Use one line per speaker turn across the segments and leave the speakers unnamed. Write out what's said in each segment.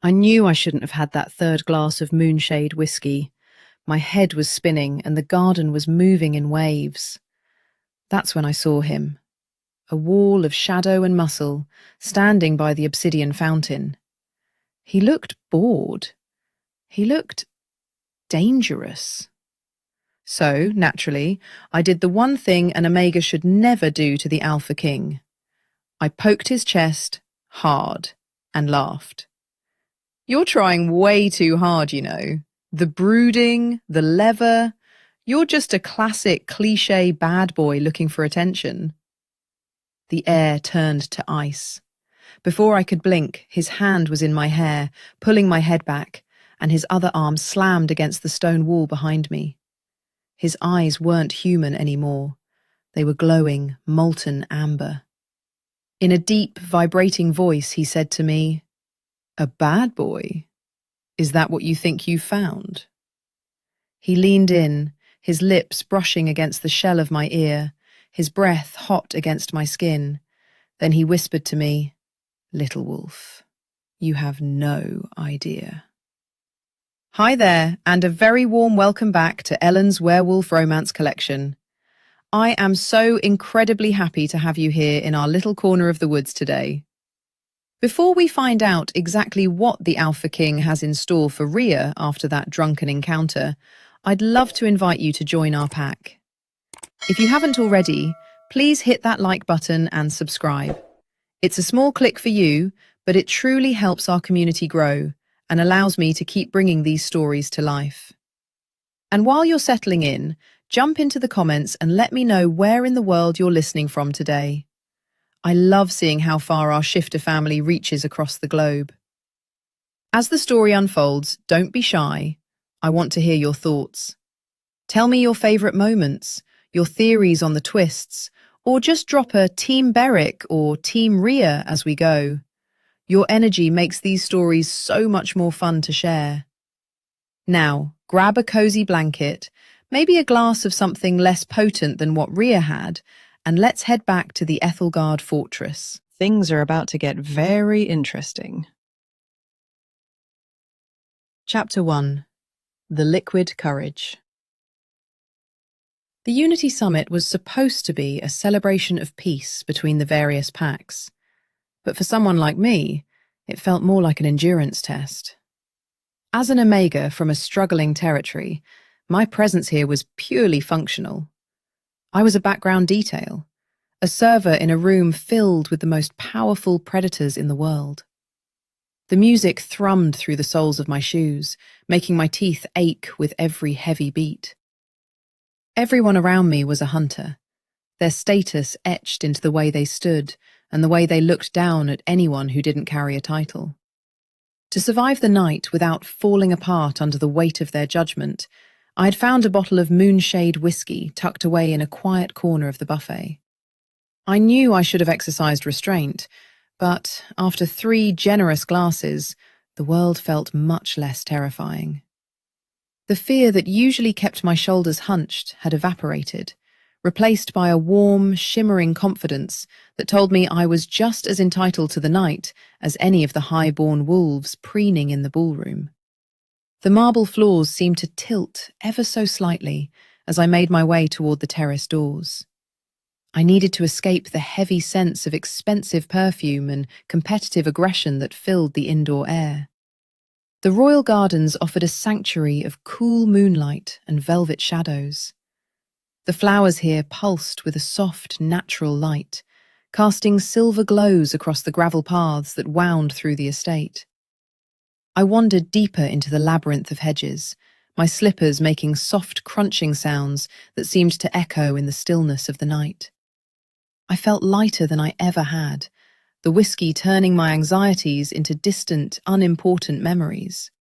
I knew I shouldn't have had that third glass of moonshade whiskey. My head was spinning and the garden was moving in waves. That's when I saw him, a wall of shadow and muscle, standing by the obsidian fountain. He looked bored. He looked dangerous. So, naturally, I did the one thing an Omega should never do to the Alpha King. I poked his chest hard and laughed. You're trying way too hard, you know. The brooding, the lever. You're just a classic cliché bad boy looking for attention. The air turned to ice. Before I could blink, his hand was in my hair, pulling my head back, and his other arm slammed against the stone wall behind me. His eyes weren't human anymore. They were glowing, molten amber. In a deep, vibrating voice, he said to me, "A bad boy? Is that what you think you found?" He leaned in, his lips brushing against the shell of my ear, his breath hot against my skin. Then he whispered to me, "Little wolf, you have no idea." Hi there, and a very warm welcome back to Ellen's Werewolf Romance Collection. I am so incredibly happy to have you here in our little corner of the woods today. Before we find out exactly what the Alpha King has in store for Rhea after that drunken encounter, I'd love to invite you to join our pack. If you haven't already, please hit that like button and subscribe. It's a small click for you, but it truly helps our community grow and allows me to keep bringing these stories to life. And while you're settling in, jump into the comments and let me know where in the world you're listening from today. I love seeing how far our Shifter family reaches across the globe. As the story unfolds, don't be shy. I want to hear your thoughts. Tell me your favourite moments, your theories on the twists, or just drop a Team Beric or Team Rhea as we go. Your energy makes these stories so much more fun to share. Now, grab a cozy blanket, maybe a glass of something less potent than what Rhea had, and let's head back to the Ethelgard fortress. Things are about to get very interesting. Chapter 1. The Liquid Courage. The Unity Summit was supposed to be a celebration of peace between the various packs, but for someone like me, it felt more like an endurance test. As an Omega from a struggling territory, my presence here was purely functional. I was a background detail, a server in a room filled with the most powerful predators in the world. The music thrummed through the soles of my shoes, making my teeth ache with every heavy beat. Everyone around me was a hunter, their status etched into the way they stood and the way they looked down at anyone who didn't carry a title. To survive the night without falling apart under the weight of their judgment, I had found a bottle of moonshade whiskey tucked away in a quiet corner of the buffet. I knew I should have exercised restraint, but after 3 generous glasses, the world felt much less terrifying. The fear that usually kept my shoulders hunched had evaporated, replaced by a warm, shimmering confidence that told me I was just as entitled to the night as any of the high-born wolves preening in the ballroom. The marble floors seemed to tilt ever so slightly as I made my way toward the terrace doors. I needed to escape the heavy sense of expensive perfume and competitive aggression that filled the indoor air. The royal gardens offered a sanctuary of cool moonlight and velvet shadows. The flowers here pulsed with a soft, natural light, casting silver glows across the gravel paths that wound through the estate. I wandered deeper into the labyrinth of hedges, my slippers making soft crunching sounds that seemed to echo in the stillness of the night. I felt lighter than I ever had, the whiskey turning my anxieties into distant, unimportant memories.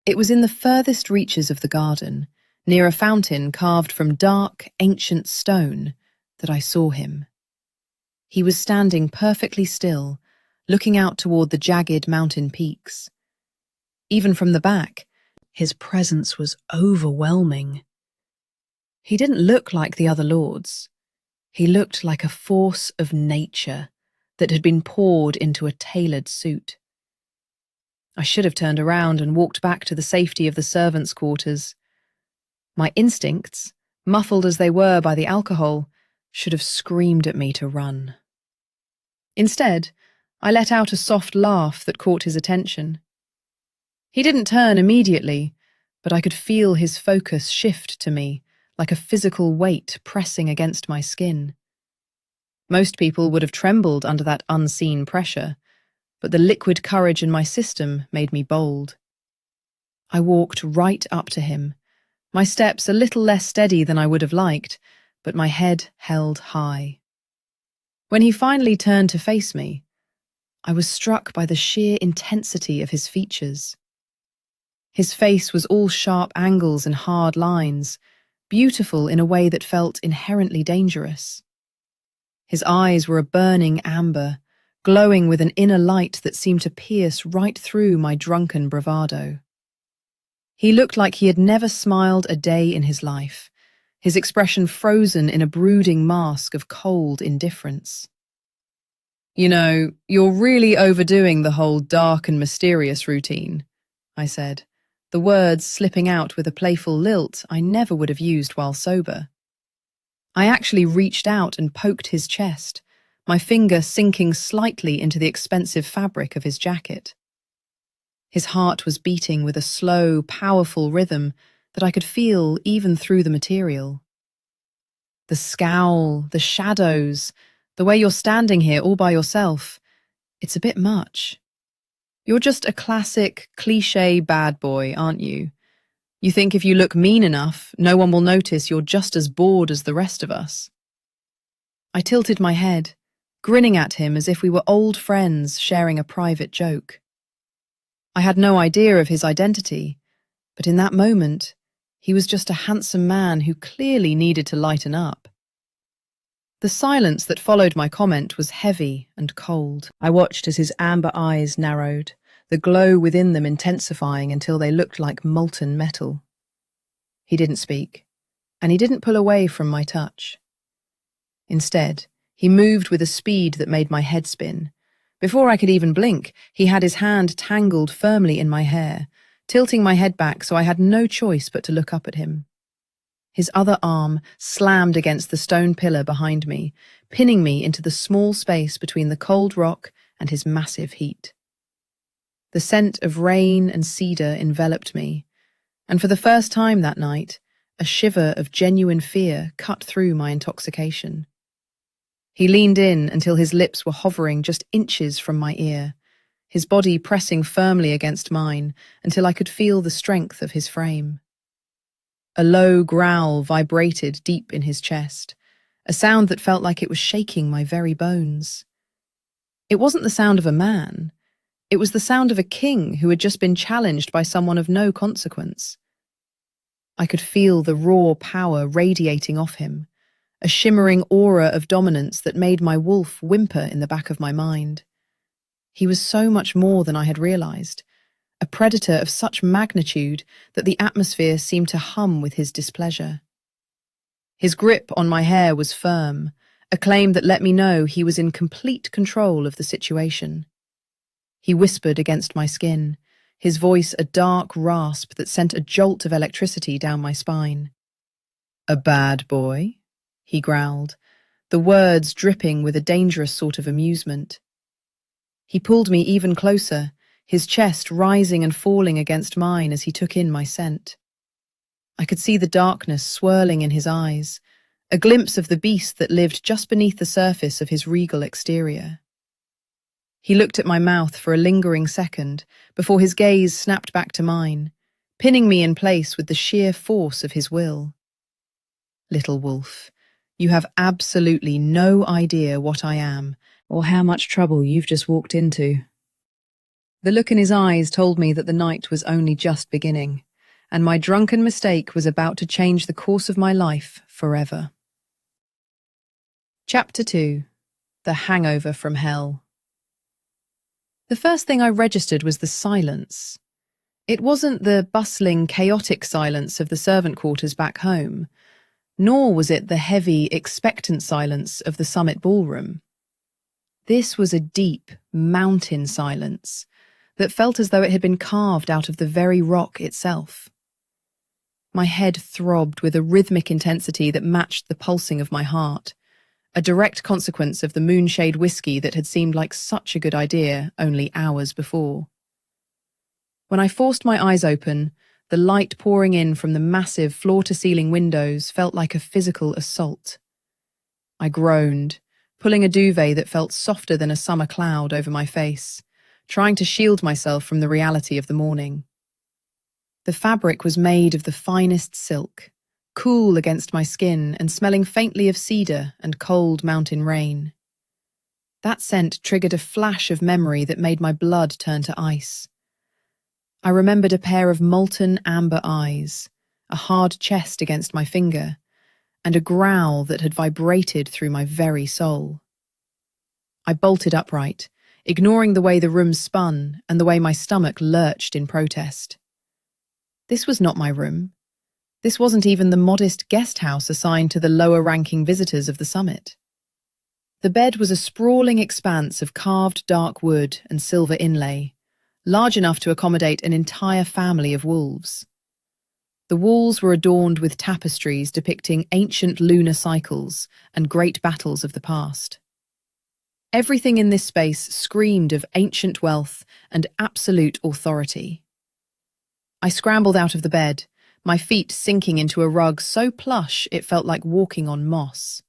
It was in the furthest reaches of the garden, near a fountain carved from dark, ancient stone, that I saw him. He was standing perfectly still, looking out toward the jagged mountain peaks. Even from the back, his presence was overwhelming. He didn't look like the other lords. He looked like a force of nature that had been poured into a tailored suit. I should have turned around and walked back to the safety of the servants' quarters. My instincts, muffled as they were by the alcohol, should have screamed at me to run. Instead, I let out a soft laugh that caught his attention. He didn't turn immediately, but I could feel his focus shift to me, like a physical weight pressing against my skin. Most people would have trembled under that unseen pressure, but the liquid courage in my system made me bold. I walked right up to him, my steps a little less steady than I would have liked, but my head held high. When he finally turned to face me, I was struck by the sheer intensity of his features. His face was all sharp angles and hard lines, beautiful in a way that felt inherently dangerous. His eyes were a burning amber, glowing with an inner light that seemed to pierce right through my drunken bravado. He looked like he had never smiled a day in his life, his expression frozen in a brooding mask of cold indifference. "You know, you're really overdoing the whole dark and mysterious routine," I said, the words slipping out with a playful lilt I never would have used while sober. I actually reached out and poked his chest, my finger sinking slightly into the expensive fabric of his jacket. His heart was beating with a slow, powerful rhythm that I could feel even through the material. The scowl, the shadows, the way you're standing here all by yourself, it's a bit much. You're just a classic, cliché bad boy, aren't you? You think if you look mean enough, no one will notice you're just as bored as the rest of us. I tilted my head, grinning at him as if we were old friends sharing a private joke. I had no idea of his identity, but in that moment, he was just a handsome man who clearly needed to lighten up. The silence that followed my comment was heavy and cold. I watched as his amber eyes narrowed, the glow within them intensifying until they looked like molten metal. He didn't speak, and he didn't pull away from my touch. Instead, he moved with a speed that made my head spin. Before I could even blink, he had his hand tangled firmly in my hair, tilting my head back so I had no choice but to look up at him. His other arm slammed against the stone pillar behind me, pinning me into the small space between the cold rock and his massive heat. The scent of rain and cedar enveloped me, and for the first time that night, a shiver of genuine fear cut through my intoxication. He leaned in until his lips were hovering just inches from my ear, his body pressing firmly against mine until I could feel the strength of his frame. A low growl vibrated deep in his chest, a sound that felt like it was shaking my very bones. It wasn't the sound of a man. It was the sound of a king who had just been challenged by someone of no consequence. I could feel the raw power radiating off him, a shimmering aura of dominance that made my wolf whimper in the back of my mind. He was so much more than I had realized, a predator of such magnitude that the atmosphere seemed to hum with his displeasure. His grip on my hair was firm, a claim that let me know he was in complete control of the situation. He whispered against my skin, his voice a dark rasp that sent a jolt of electricity down my spine. "A bad boy?" he growled, the words dripping with a dangerous sort of amusement. He pulled me even closer, his chest rising and falling against mine as he took in my scent. I could see the darkness swirling in his eyes, a glimpse of the beast that lived just beneath the surface of his regal exterior. He looked at my mouth for a lingering second before his gaze snapped back to mine, pinning me in place with the sheer force of his will. "Little wolf, you have absolutely no idea what I am or how much trouble you've just walked into." The look in his eyes told me that the night was only just beginning, and my drunken mistake was about to change the course of my life forever. Chapter 2. The Hangover from Hell. The first thing I registered was the silence. It wasn't the bustling, chaotic silence of the servant quarters back home, nor was it the heavy, expectant silence of the summit ballroom. This was a deep, mountain silence, that felt as though it had been carved out of the very rock itself. My head throbbed with a rhythmic intensity that matched the pulsing of my heart, a direct consequence of the moonshade whiskey that had seemed like such a good idea only hours before. When I forced my eyes open, the light pouring in from the massive floor-to-ceiling windows felt like a physical assault. I groaned, pulling a duvet that felt softer than a summer cloud over my face, trying to shield myself from the reality of the morning. The fabric was made of the finest silk, cool against my skin and smelling faintly of cedar and cold mountain rain. That scent triggered a flash of memory that made my blood turn to ice. I remembered a pair of molten amber eyes, a hard chest against my finger, and a growl that had vibrated through my very soul. I bolted upright, ignoring the way the room spun and the way my stomach lurched in protest. This was not my room. This wasn't even the modest guest house assigned to the lower-ranking visitors of the summit. The bed was a sprawling expanse of carved dark wood and silver inlay, large enough to accommodate an entire family of wolves. The walls were adorned with tapestries depicting ancient lunar cycles and great battles of the past. Everything in this space screamed of ancient wealth and absolute authority. I scrambled out of the bed, my feet sinking into a rug so plush it felt like walking on moss.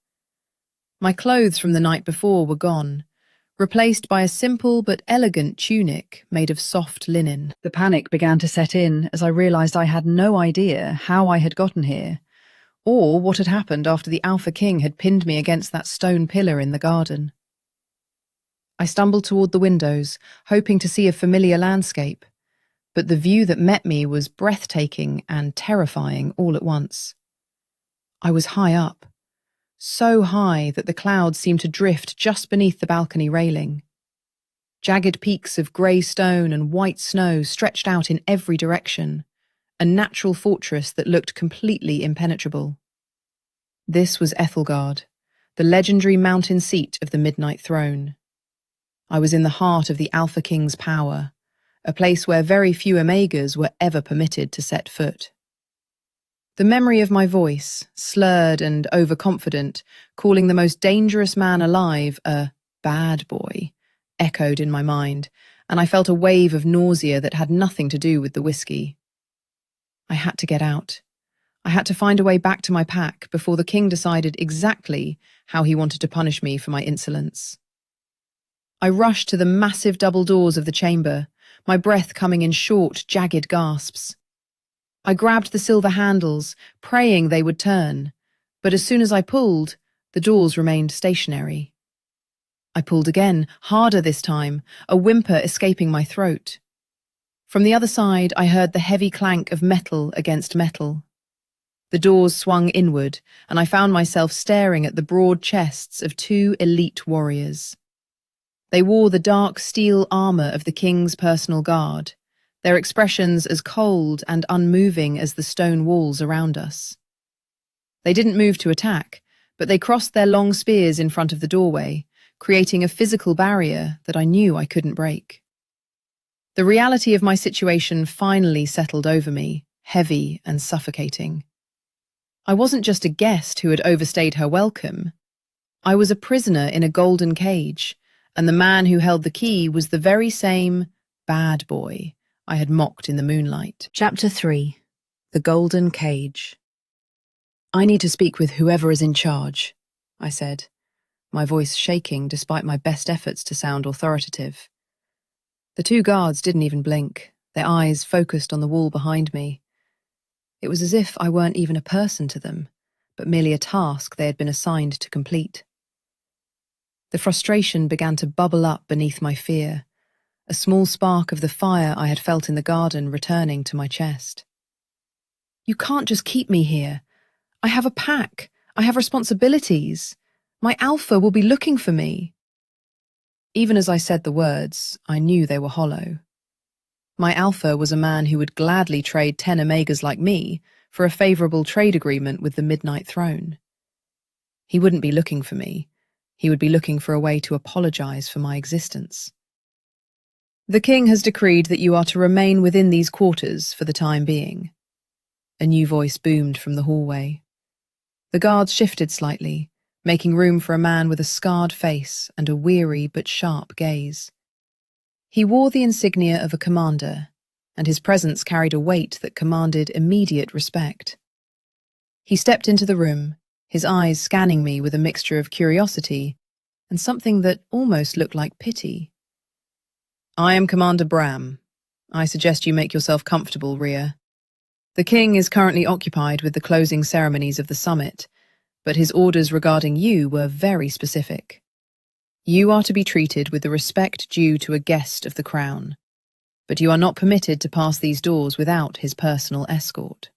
My clothes from the night before were gone, replaced by a simple but elegant tunic made of soft linen. The panic began to set in as I realized I had no idea how I had gotten here, or what had happened after the Alpha King had pinned me against that stone pillar in the garden. I stumbled toward the windows, hoping to see a familiar landscape, but the view that met me was breathtaking and terrifying all at once. I was high up, so high that the clouds seemed to drift just beneath the balcony railing. Jagged peaks of grey stone and white snow stretched out in every direction, a natural fortress that looked completely impenetrable. This was Ethelgard, the legendary mountain seat of the Midnight Throne. I was in the heart of the Alpha King's power, a place where very few Omegas were ever permitted to set foot. The memory of my voice, slurred and overconfident, calling the most dangerous man alive a bad boy, echoed in my mind, and I felt a wave of nausea that had nothing to do with the whiskey. I had to get out. I had to find a way back to my pack before the king decided exactly how he wanted to punish me for my insolence. I rushed to the massive double doors of the chamber, my breath coming in short, jagged gasps. I grabbed the silver handles, praying they would turn, but as soon as I pulled, the doors remained stationary. I pulled again, harder this time, a whimper escaping my throat. From the other side, I heard the heavy clank of metal against metal. The doors swung inward, and I found myself staring at the broad chests of two elite warriors. They wore the dark steel armor of the king's personal guard, their expressions as cold and unmoving as the stone walls around us. They didn't move to attack, but they crossed their long spears in front of the doorway, creating a physical barrier that I knew I couldn't break. The reality of my situation finally settled over me, heavy and suffocating. I wasn't just a guest who had overstayed her welcome. I was a prisoner in a golden cage, and the man who held the key was the very same bad boy I had mocked in the moonlight. Chapter 3. The Golden Cage. I need to speak with whoever is in charge, I said, my voice shaking despite my best efforts to sound authoritative. The two guards didn't even blink, their eyes focused on the wall behind me. It was as if I weren't even a person to them, but merely a task they had been assigned to complete. The frustration began to bubble up beneath my fear, a small spark of the fire I had felt in the garden returning to my chest. You can't just keep me here. I have a pack. I have responsibilities. My alpha will be looking for me. Even as I said the words, I knew they were hollow. My alpha was a man who would gladly trade 10 Omegas like me for a favorable trade agreement with the Midnight Throne. He wouldn't be looking for me. He would be looking for a way to apologize for my existence. The king has decreed that you are to remain within these quarters for the time being. A new voice boomed from the hallway. The guards shifted slightly, making room for a man with a scarred face and a weary but sharp gaze. He wore the insignia of a commander, and his presence carried a weight that commanded immediate respect. He stepped into the room, his eyes scanning me with a mixture of curiosity and something that almost looked like pity. "I am Commander Bram. I suggest you make yourself comfortable, Rhea. The king is currently occupied with the closing ceremonies of the summit, but his orders regarding you were very specific. You are to be treated with the respect due to a guest of the crown, but you are not permitted to pass these doors without his personal escort."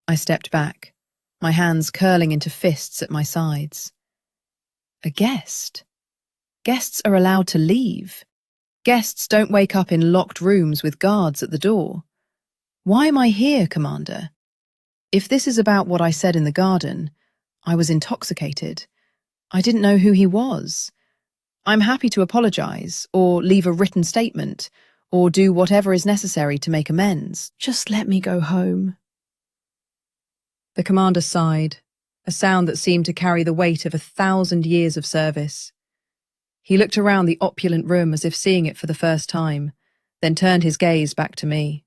I stepped back, my hands curling into fists at my sides. A guest? Guests are allowed to leave. Guests don't wake up in locked rooms with guards at the door. Why am I here, Commander? If this is about what I said in the garden, I was intoxicated. I didn't know who he was. I'm happy to apologize, or leave a written statement, or do whatever is necessary to make amends. Just let me go home. The commander sighed, a sound that seemed to carry the weight of 1,000 years of service. He looked around the opulent room as if seeing it for the first time, then turned his gaze back to me.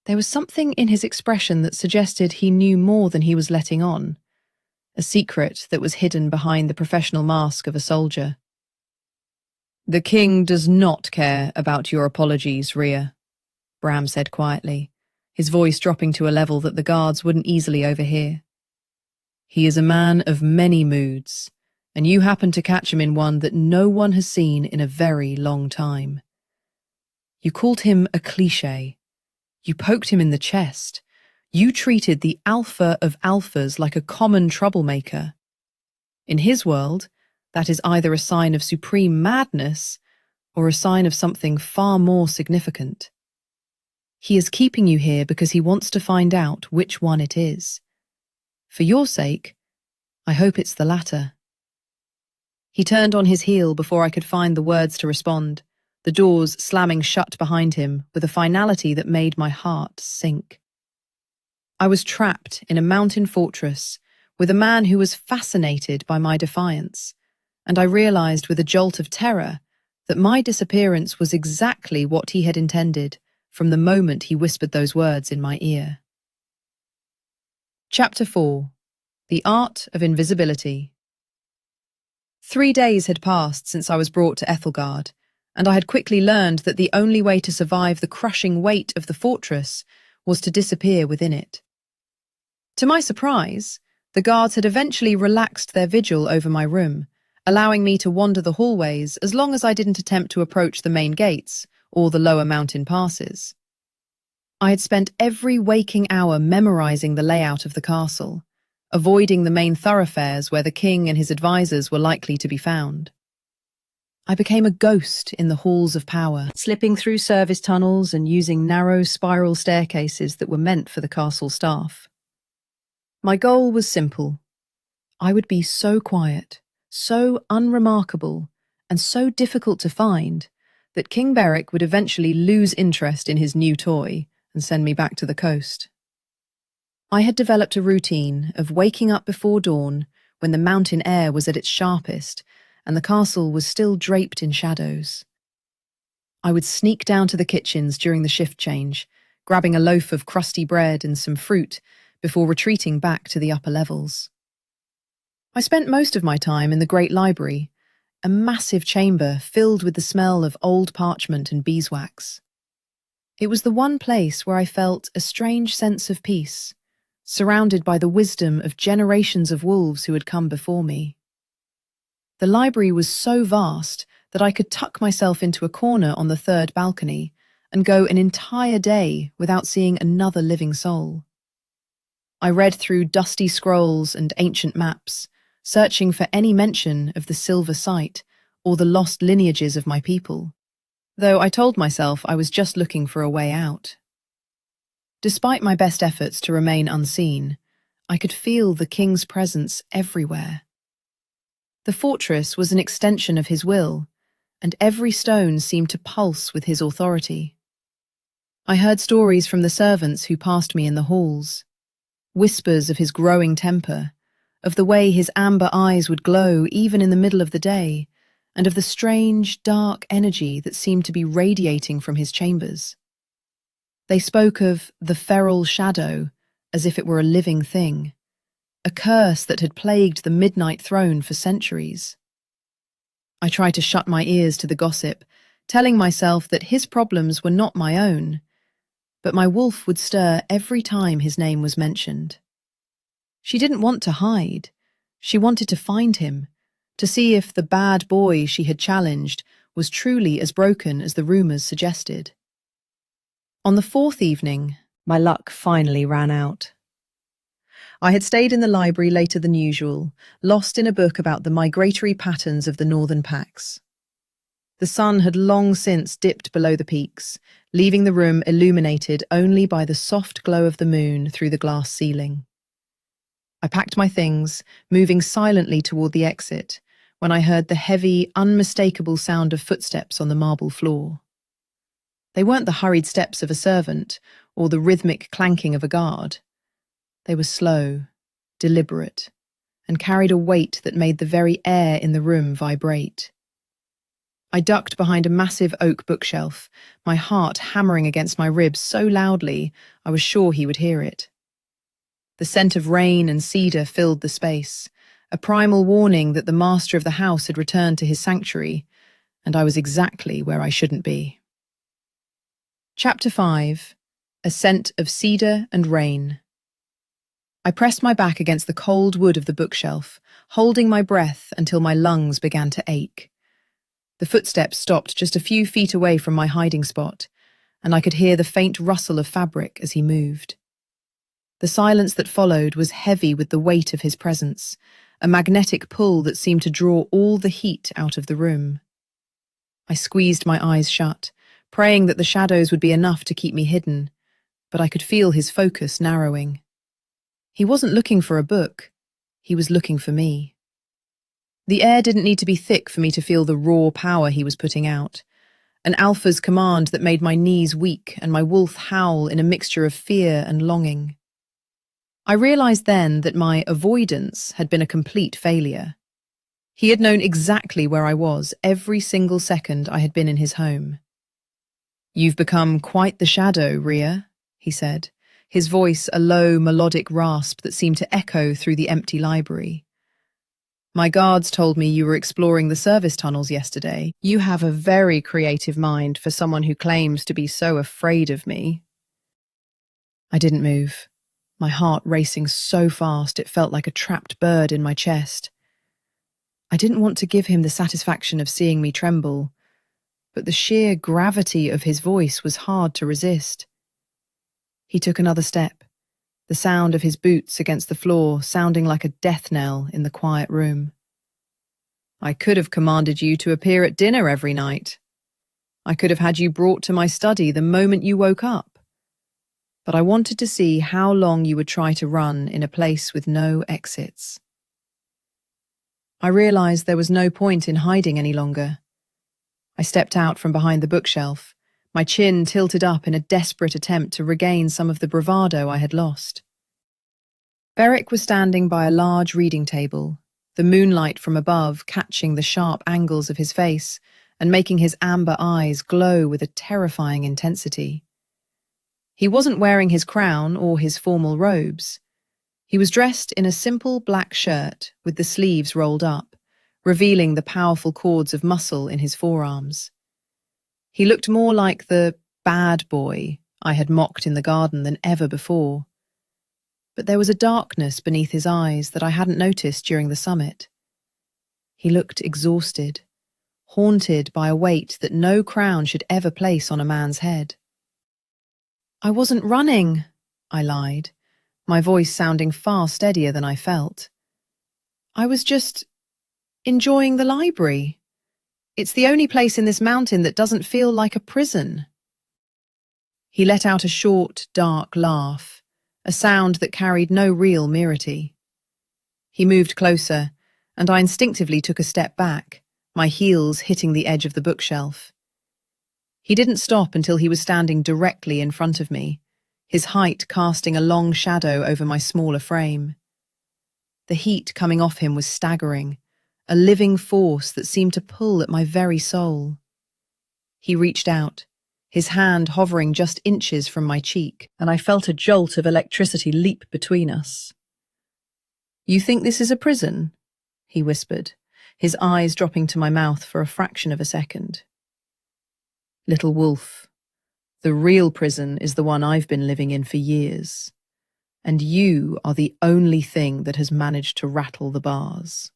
There was something in his expression that suggested he knew more than he was letting on, a secret that was hidden behind the professional mask of a soldier. "The king does not care about your apologies, Rhea," Bram said quietly, his voice dropping to a level that the guards wouldn't easily overhear. "He is a man of many moods, and you happen to catch him in one that no one has seen in a very long time. You called him a cliché. You poked him in the chest. You treated the alpha of alphas like a common troublemaker. In his world, that is either a sign of supreme madness or a sign of something far more significant. He is keeping you here because he wants to find out which one it is. For your sake, I hope it's the latter." He turned on his heel before I could find the words to respond, the doors slamming shut behind him with a finality that made my heart sink. I was trapped in a mountain fortress with a man who was fascinated by my defiance, and I realized with a jolt of terror that my disappearance was exactly what he had intended from the moment he whispered those words in my ear. Chapter 4. The Art of Invisibility. 3 days had passed since I was brought to Ethelgard, and I had quickly learned that the only way to survive the crushing weight of the fortress was to disappear within it. To my surprise, the guards had eventually relaxed their vigil over my room, allowing me to wander the hallways as long as I didn't attempt to approach the main gates or the lower mountain passes. I had spent every waking hour memorizing the layout of the castle, avoiding the main thoroughfares where the king and his advisors were likely to be found. I became a ghost in the halls of power, slipping through service tunnels and using narrow spiral staircases that were meant for the castle staff. My goal was simple. I would be so quiet, so unremarkable, and so difficult to find that King Beric would eventually lose interest in his new toy and send me back to the coast. I had developed a routine of waking up before dawn when the mountain air was at its sharpest and the castle was still draped in shadows. I would sneak down to the kitchens during the shift change, grabbing a loaf of crusty bread and some fruit before retreating back to the upper levels. I spent most of my time in the Great Library, a massive chamber filled with the smell of old parchment and beeswax. It was the one place where I felt a strange sense of peace, surrounded by the wisdom of generations of wolves who had come before me. The library was so vast that I could tuck myself into a corner on the third balcony and go an entire day without seeing another living soul. I read through dusty scrolls and ancient maps, searching for any mention of the Silver Site or the lost lineages of my people, though I told myself I was just looking for a way out. Despite my best efforts to remain unseen, I could feel the king's presence everywhere. The fortress was an extension of his will, and every stone seemed to pulse with his authority. I heard stories from the servants who passed me in the halls, whispers of his growing temper, of the way his amber eyes would glow even in the middle of the day, and of the strange, dark energy that seemed to be radiating from his chambers. They spoke of the feral shadow as if it were a living thing, a curse that had plagued the Midnight Throne for centuries. I tried to shut my ears to the gossip, telling myself that his problems were not my own, but my wolf would stir every time his name was mentioned. She didn't want to hide. She wanted to find him, to see if the bad boy she had challenged was truly as broken as the rumours suggested. On the fourth evening, my luck finally ran out. I had stayed in the library later than usual, lost in a book about the migratory patterns of the northern packs. The sun had long since dipped below the peaks, leaving the room illuminated only by the soft glow of the moon through the glass ceiling. I packed my things, moving silently toward the exit, when I heard the heavy, unmistakable sound of footsteps on the marble floor. They weren't the hurried steps of a servant or the rhythmic clanking of a guard. They were slow, deliberate, and carried a weight that made the very air in the room vibrate. I ducked behind a massive oak bookshelf, my heart hammering against my ribs so loudly I was sure he would hear it. The scent of rain and cedar filled the space, a primal warning that the master of the house had returned to his sanctuary, and I was exactly where I shouldn't be. Chapter 5. A Scent of Cedar and Rain. I pressed my back against the cold wood of the bookshelf, holding my breath until my lungs began to ache. The footsteps stopped just a few feet away from my hiding spot, and I could hear the faint rustle of fabric as he moved. The silence that followed was heavy with the weight of his presence, a magnetic pull that seemed to draw all the heat out of the room. I squeezed my eyes shut, praying that the shadows would be enough to keep me hidden, but I could feel his focus narrowing. He wasn't looking for a book, he was looking for me. The air didn't need to be thick for me to feel the raw power he was putting out, an alpha's command that made my knees weak and my wolf howl in a mixture of fear and longing. I realized then that my avoidance had been a complete failure. He had known exactly where I was every single second I had been in his home. "You've become quite the shadow, Rhea," he said, his voice a low, melodic rasp that seemed to echo through the empty library. "My guards told me you were exploring the service tunnels yesterday. You have a very creative mind for someone who claims to be so afraid of me." I didn't move, my heart racing so fast it felt like a trapped bird in my chest. I didn't want to give him the satisfaction of seeing me tremble, but the sheer gravity of his voice was hard to resist. He took another step, the sound of his boots against the floor sounding like a death knell in the quiet room. "I could have commanded you to appear at dinner every night. I could have had you brought to my study the moment you woke up. But I wanted to see how long you would try to run in a place with no exits." I realized there was no point in hiding any longer. I stepped out from behind the bookshelf, my chin tilted up in a desperate attempt to regain some of the bravado I had lost. Beric was standing by a large reading table, the moonlight from above catching the sharp angles of his face and making his amber eyes glow with a terrifying intensity. He wasn't wearing his crown or his formal robes. He was dressed in a simple black shirt with the sleeves rolled up, revealing the powerful cords of muscle in his forearms. He looked more like the bad boy I had mocked in the garden than ever before. But there was a darkness beneath his eyes that I hadn't noticed during the summit. He looked exhausted, haunted by a weight that no crown should ever place on a man's head. "I wasn't running," I lied, my voice sounding far steadier than I felt. "I was just enjoying the library. It's the only place in this mountain that doesn't feel like a prison." He let out a short, dark laugh, a sound that carried no real merity. He moved closer, and I instinctively took a step back, my heels hitting the edge of the bookshelf. He didn't stop until he was standing directly in front of me, his height casting a long shadow over my smaller frame. The heat coming off him was staggering, a living force that seemed to pull at my very soul. He reached out, his hand hovering just inches from my cheek, and I felt a jolt of electricity leap between us. "You think this is a prison?" he whispered, his eyes dropping to my mouth for a fraction of a second. "Little wolf, the real prison is the one I've been living in for years, and you are the only thing that has managed to rattle the bars."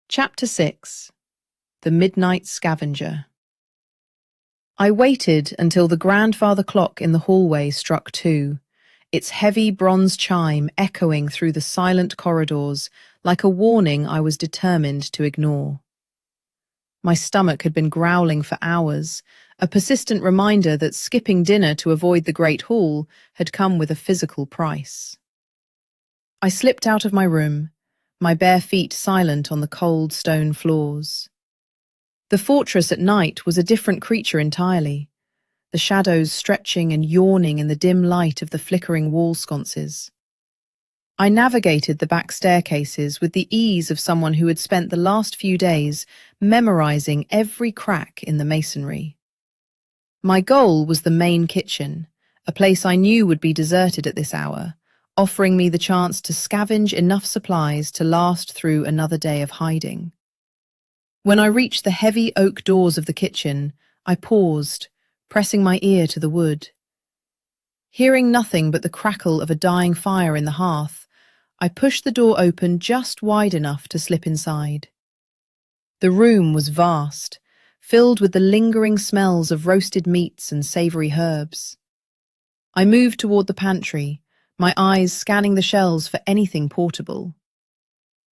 Chapter 6. The Midnight Scavenger. I waited until the grandfather clock in the hallway struck 2, its heavy bronze chime echoing through the silent corridors like a warning I was determined to ignore. My stomach had been growling for hours, a persistent reminder that skipping dinner to avoid the Great Hall had come with a physical price. I slipped out of my room, my bare feet silent on the cold stone floors. The fortress at night was a different creature entirely, the shadows stretching and yawning in the dim light of the flickering wall sconces. I navigated the back staircases with the ease of someone who had spent the last few days memorizing every crack in the masonry. My goal was the main kitchen, a place I knew would be deserted at this hour, offering me the chance to scavenge enough supplies to last through another day of hiding. When I reached the heavy oak doors of the kitchen, I paused, pressing my ear to the wood. Hearing nothing but the crackle of a dying fire in the hearth, I pushed the door open just wide enough to slip inside. The room was vast, filled with the lingering smells of roasted meats and savoury herbs. I moved toward the pantry, my eyes scanning the shelves for anything portable.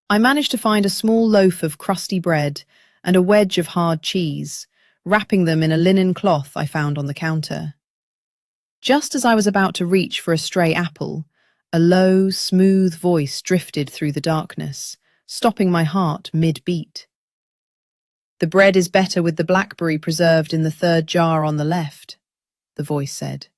I managed to find a small loaf of crusty bread and a wedge of hard cheese, wrapping them in a linen cloth I found on the counter. Just as I was about to reach for a stray apple, a low, smooth voice drifted through the darkness, stopping my heart mid-beat. "The bread is better with the blackberry preserved in the 3rd jar on the left," the voice said.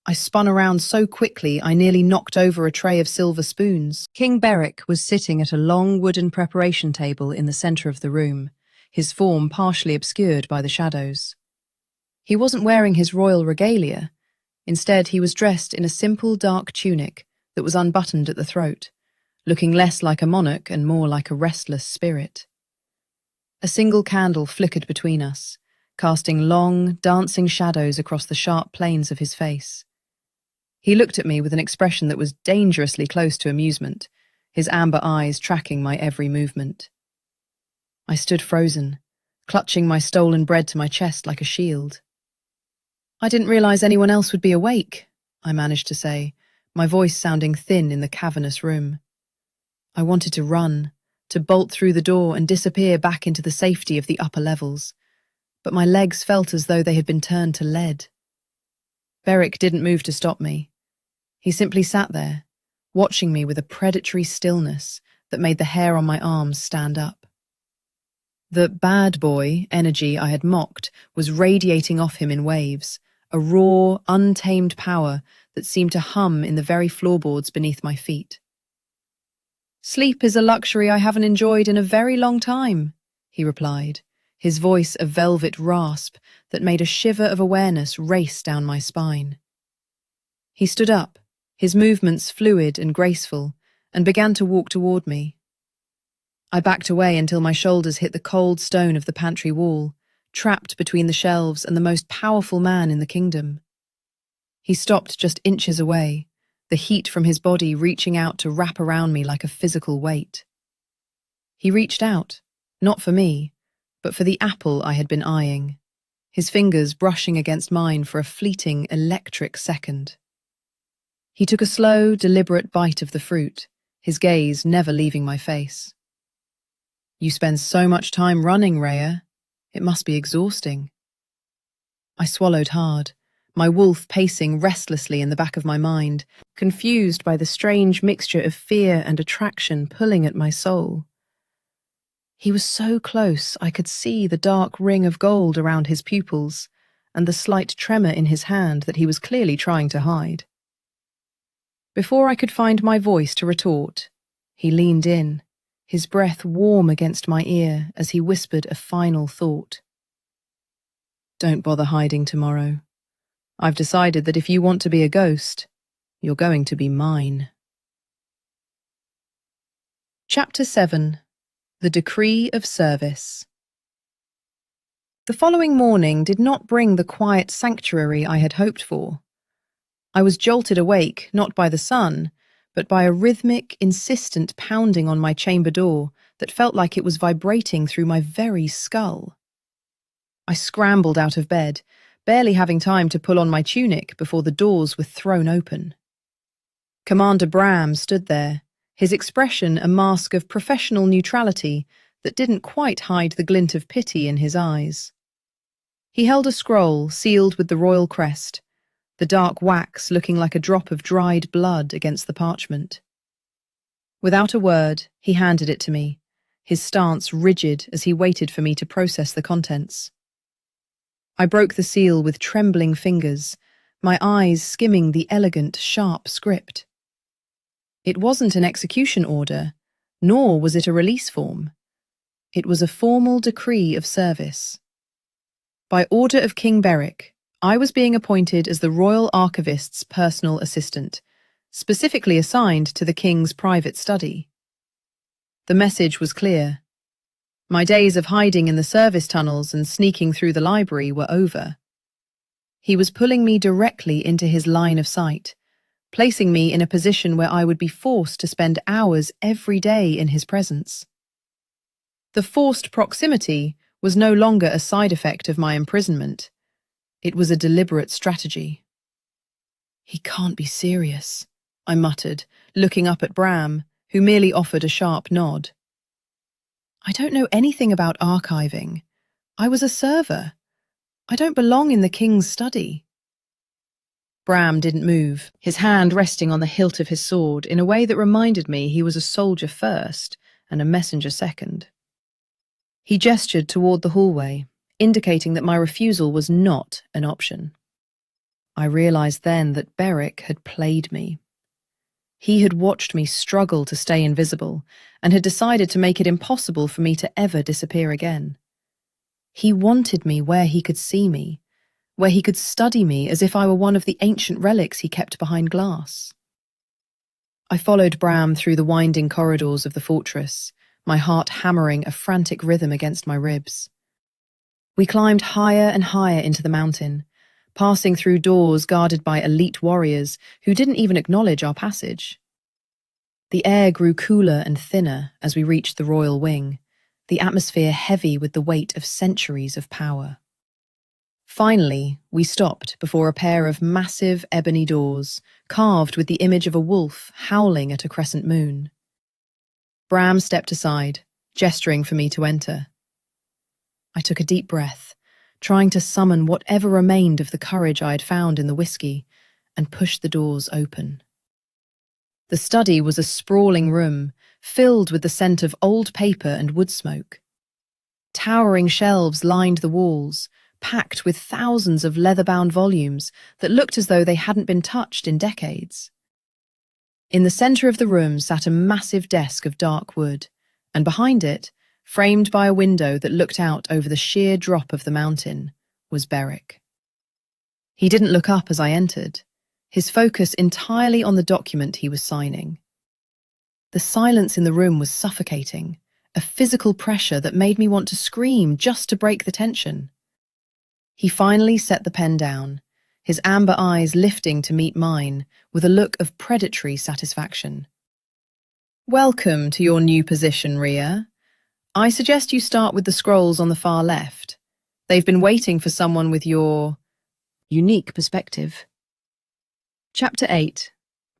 I spun around so quickly I nearly knocked over a tray of silver spoons. King Beric was sitting at a long wooden preparation table in the centre of the room, his form partially obscured by the shadows. He wasn't wearing his royal regalia. Instead, he was dressed in a simple dark tunic that was unbuttoned at the throat, looking less like a monarch and more like a restless spirit. A single candle flickered between us, casting long, dancing shadows across the sharp planes of his face. He looked at me with an expression that was dangerously close to amusement, his amber eyes tracking my every movement. I stood frozen, clutching my stolen bread to my chest like a shield. "I didn't realize anyone else would be awake," I managed to say, my voice sounding thin in the cavernous room. I wanted to run, to bolt through the door and disappear back into the safety of the upper levels, but my legs felt as though they had been turned to lead. Beric didn't move to stop me. He simply sat there, watching me with a predatory stillness that made the hair on my arms stand up. The bad boy energy I had mocked was radiating off him in waves, a raw, untamed power that seemed to hum in the very floorboards beneath my feet. "Sleep is a luxury I haven't enjoyed in a very long time," he replied, his voice a velvet rasp that made a shiver of awareness race down my spine. He stood up, his movements fluid and graceful, and began to walk toward me. I backed away until my shoulders hit the cold stone of the pantry wall, trapped between the shelves and the most powerful man in the kingdom. He stopped just inches away, the heat from his body reaching out to wrap around me like a physical weight. He reached out, not for me, but for the apple I had been eyeing, his fingers brushing against mine for a fleeting, electric second. He took a slow, deliberate bite of the fruit, his gaze never leaving my face. "You spend so much time running, Rhea. It must be exhausting." I swallowed hard, my wolf pacing restlessly in the back of my mind, confused by the strange mixture of fear and attraction pulling at my soul. He was so close I could see the dark ring of gold around his pupils and the slight tremor in his hand that he was clearly trying to hide. Before I could find my voice to retort, he leaned in, his breath warm against my ear as he whispered a final thought. "Don't bother hiding tomorrow. I've decided that if you want to be a ghost, you're going to be mine." Chapter 7. The Decree of Service. The following morning did not bring the quiet sanctuary I had hoped for. I was jolted awake, not by the sun, but by a rhythmic, insistent pounding on my chamber door that felt like it was vibrating through my very skull. I scrambled out of bed, barely having time to pull on my tunic before the doors were thrown open. Commander Bram stood there, his expression a mask of professional neutrality that didn't quite hide the glint of pity in his eyes. He held a scroll sealed with the royal crest, the dark wax looking like a drop of dried blood against the parchment. Without a word, he handed it to me, his stance rigid as he waited for me to process the contents. I broke the seal with trembling fingers, my eyes skimming the elegant, sharp script. It wasn't an execution order, nor was it a release form. It was a formal decree of service. By order of King Beric, I was being appointed as the Royal Archivist's personal assistant, specifically assigned to the King's private study. The message was clear. My days of hiding in the service tunnels and sneaking through the library were over. He was pulling me directly into his line of sight, placing me in a position where I would be forced to spend hours every day in his presence. The forced proximity was no longer a side effect of my imprisonment. It was a deliberate strategy. "He can't be serious," I muttered, looking up at Bram, who merely offered a sharp nod. "I don't know anything about archiving. I was a server. I don't belong in the King's study." Bram didn't move, his hand resting on the hilt of his sword in a way that reminded me he was a soldier first and a messenger second. He gestured toward the hallway, indicating that my refusal was not an option. I realized then that Beric had played me. He had watched me struggle to stay invisible and had decided to make it impossible for me to ever disappear again. He wanted me where he could see me, where he could study me as if I were one of the ancient relics he kept behind glass. I followed Bram through the winding corridors of the fortress, my heart hammering a frantic rhythm against my ribs. We climbed higher and higher into the mountain, passing through doors guarded by elite warriors who didn't even acknowledge our passage. The air grew cooler and thinner as we reached the royal wing, the atmosphere heavy with the weight of centuries of power. Finally, we stopped before a pair of massive ebony doors, carved with the image of a wolf howling at a crescent moon. Bram stepped aside, gesturing for me to enter. I took a deep breath, trying to summon whatever remained of the courage I had found in the whiskey, and pushed the doors open. The study was a sprawling room, filled with the scent of old paper and wood smoke. Towering shelves lined the walls, packed with thousands of leather-bound volumes that looked as though they hadn't been touched in decades. In the center of the room sat a massive desk of dark wood, and behind it, framed by a window that looked out over the sheer drop of the mountain, was Beric. He didn't look up as I entered, his focus entirely on the document he was signing. The silence in the room was suffocating, a physical pressure that made me want to scream just to break the tension. He finally set the pen down, his amber eyes lifting to meet mine with a look of predatory satisfaction. "Welcome to your new position, Ria. I suggest you start with the scrolls on the far left. They've been waiting for someone with your unique perspective." Chapter 8.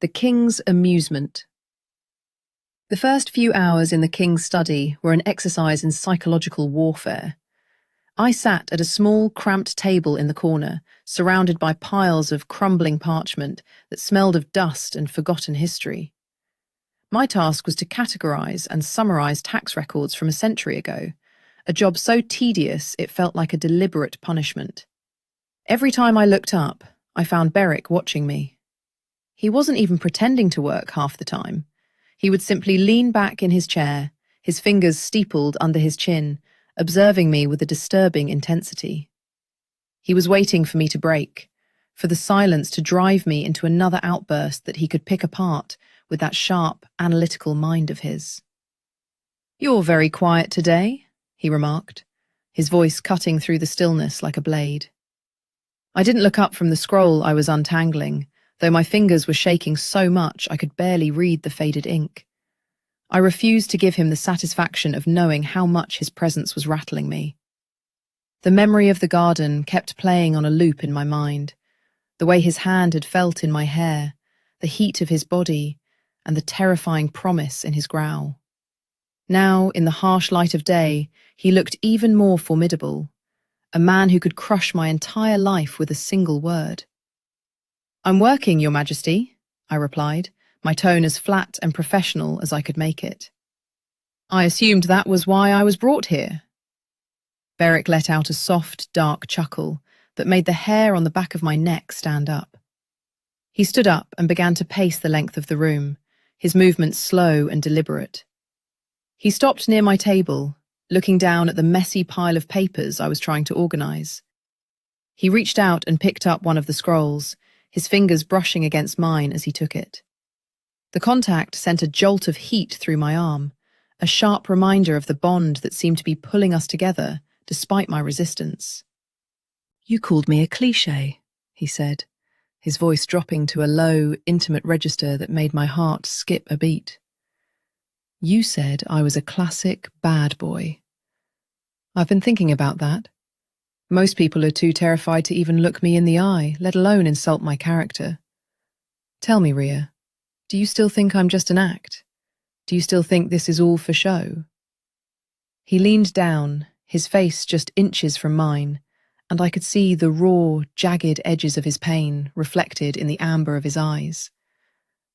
The King's Amusement. The first few hours in the King's study were an exercise in psychological warfare. I sat at a small, cramped table in the corner, surrounded by piles of crumbling parchment that smelled of dust and forgotten history. My task was to categorize and summarize tax records from a century ago, a job so tedious it felt like a deliberate punishment. Every time I looked up, I found Beric watching me. He wasn't even pretending to work half the time. He would simply lean back in his chair, his fingers steepled under his chin, observing me with a disturbing intensity. He was waiting for me to break, for the silence to drive me into another outburst that he could pick apart with that sharp, analytical mind of his. "You're very quiet today," he remarked, his voice cutting through the stillness like a blade. I didn't look up from the scroll I was untangling, though my fingers were shaking so much I could barely read the faded ink. I refused to give him the satisfaction of knowing how much his presence was rattling me. The memory of the garden kept playing on a loop in my mind, the way his hand had felt in my hair, the heat of his body, and the terrifying promise in his growl. Now, in the harsh light of day, he looked even more formidable, a man who could crush my entire life with a single word. "I'm working, Your Majesty," I replied, my tone as flat and professional as I could make it. "I assumed that was why I was brought here." Beric let out a soft, dark chuckle that made the hair on the back of my neck stand up. He stood up and began to pace the length of the room, his movements slow and deliberate. He stopped near my table, looking down at the messy pile of papers I was trying to organize. He reached out and picked up one of the scrolls, his fingers brushing against mine as he took it. The contact sent a jolt of heat through my arm, a sharp reminder of the bond that seemed to be pulling us together despite my resistance. "You called me a cliché," he said, his voice dropping to a low, intimate register that made my heart skip a beat. "You said I was a classic bad boy. I've been thinking about that. Most people are too terrified to even look me in the eye, let alone insult my character. Tell me, Ria, do you still think I'm just an act? Do you still think this is all for show?" He leaned down, his face just inches from mine, and I could see the raw, jagged edges of his pain reflected in the amber of his eyes.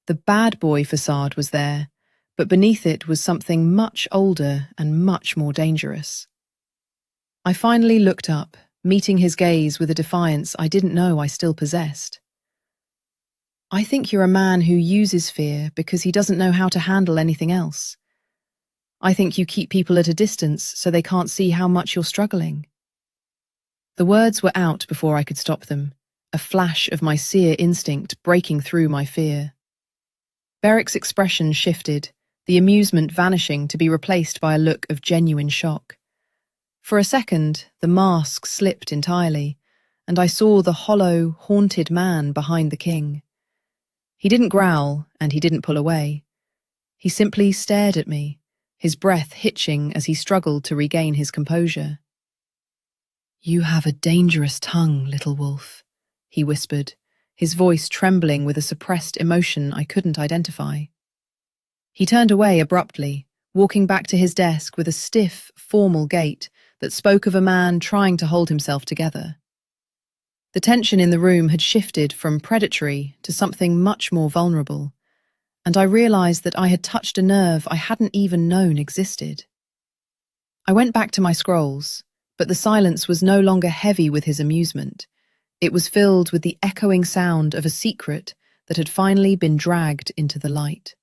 The bad boy facade was there, but beneath it was something much older and much more dangerous. I finally looked up, meeting his gaze with a defiance I didn't know I still possessed. "I think you're a man who uses fear because he doesn't know how to handle anything else. I think you keep people at a distance so they can't see how much you're struggling." The words were out before I could stop them, a flash of my seer instinct breaking through my fear. Beric's expression shifted, the amusement vanishing to be replaced by a look of genuine shock. For a second, the mask slipped entirely, and I saw the hollow, haunted man behind the king. He didn't growl, and he didn't pull away. He simply stared at me, his breath hitching as he struggled to regain his composure. "You have a dangerous tongue, little wolf," he whispered, his voice trembling with a suppressed emotion I couldn't identify. He turned away abruptly, walking back to his desk with a stiff, formal gait that spoke of a man trying to hold himself together. The tension in the room had shifted from predatory to something much more vulnerable, and I realized that I had touched a nerve I hadn't even known existed. I went back to my scrolls, but the silence was no longer heavy with his amusement. It was filled with the echoing sound of a secret that had finally been dragged into the light.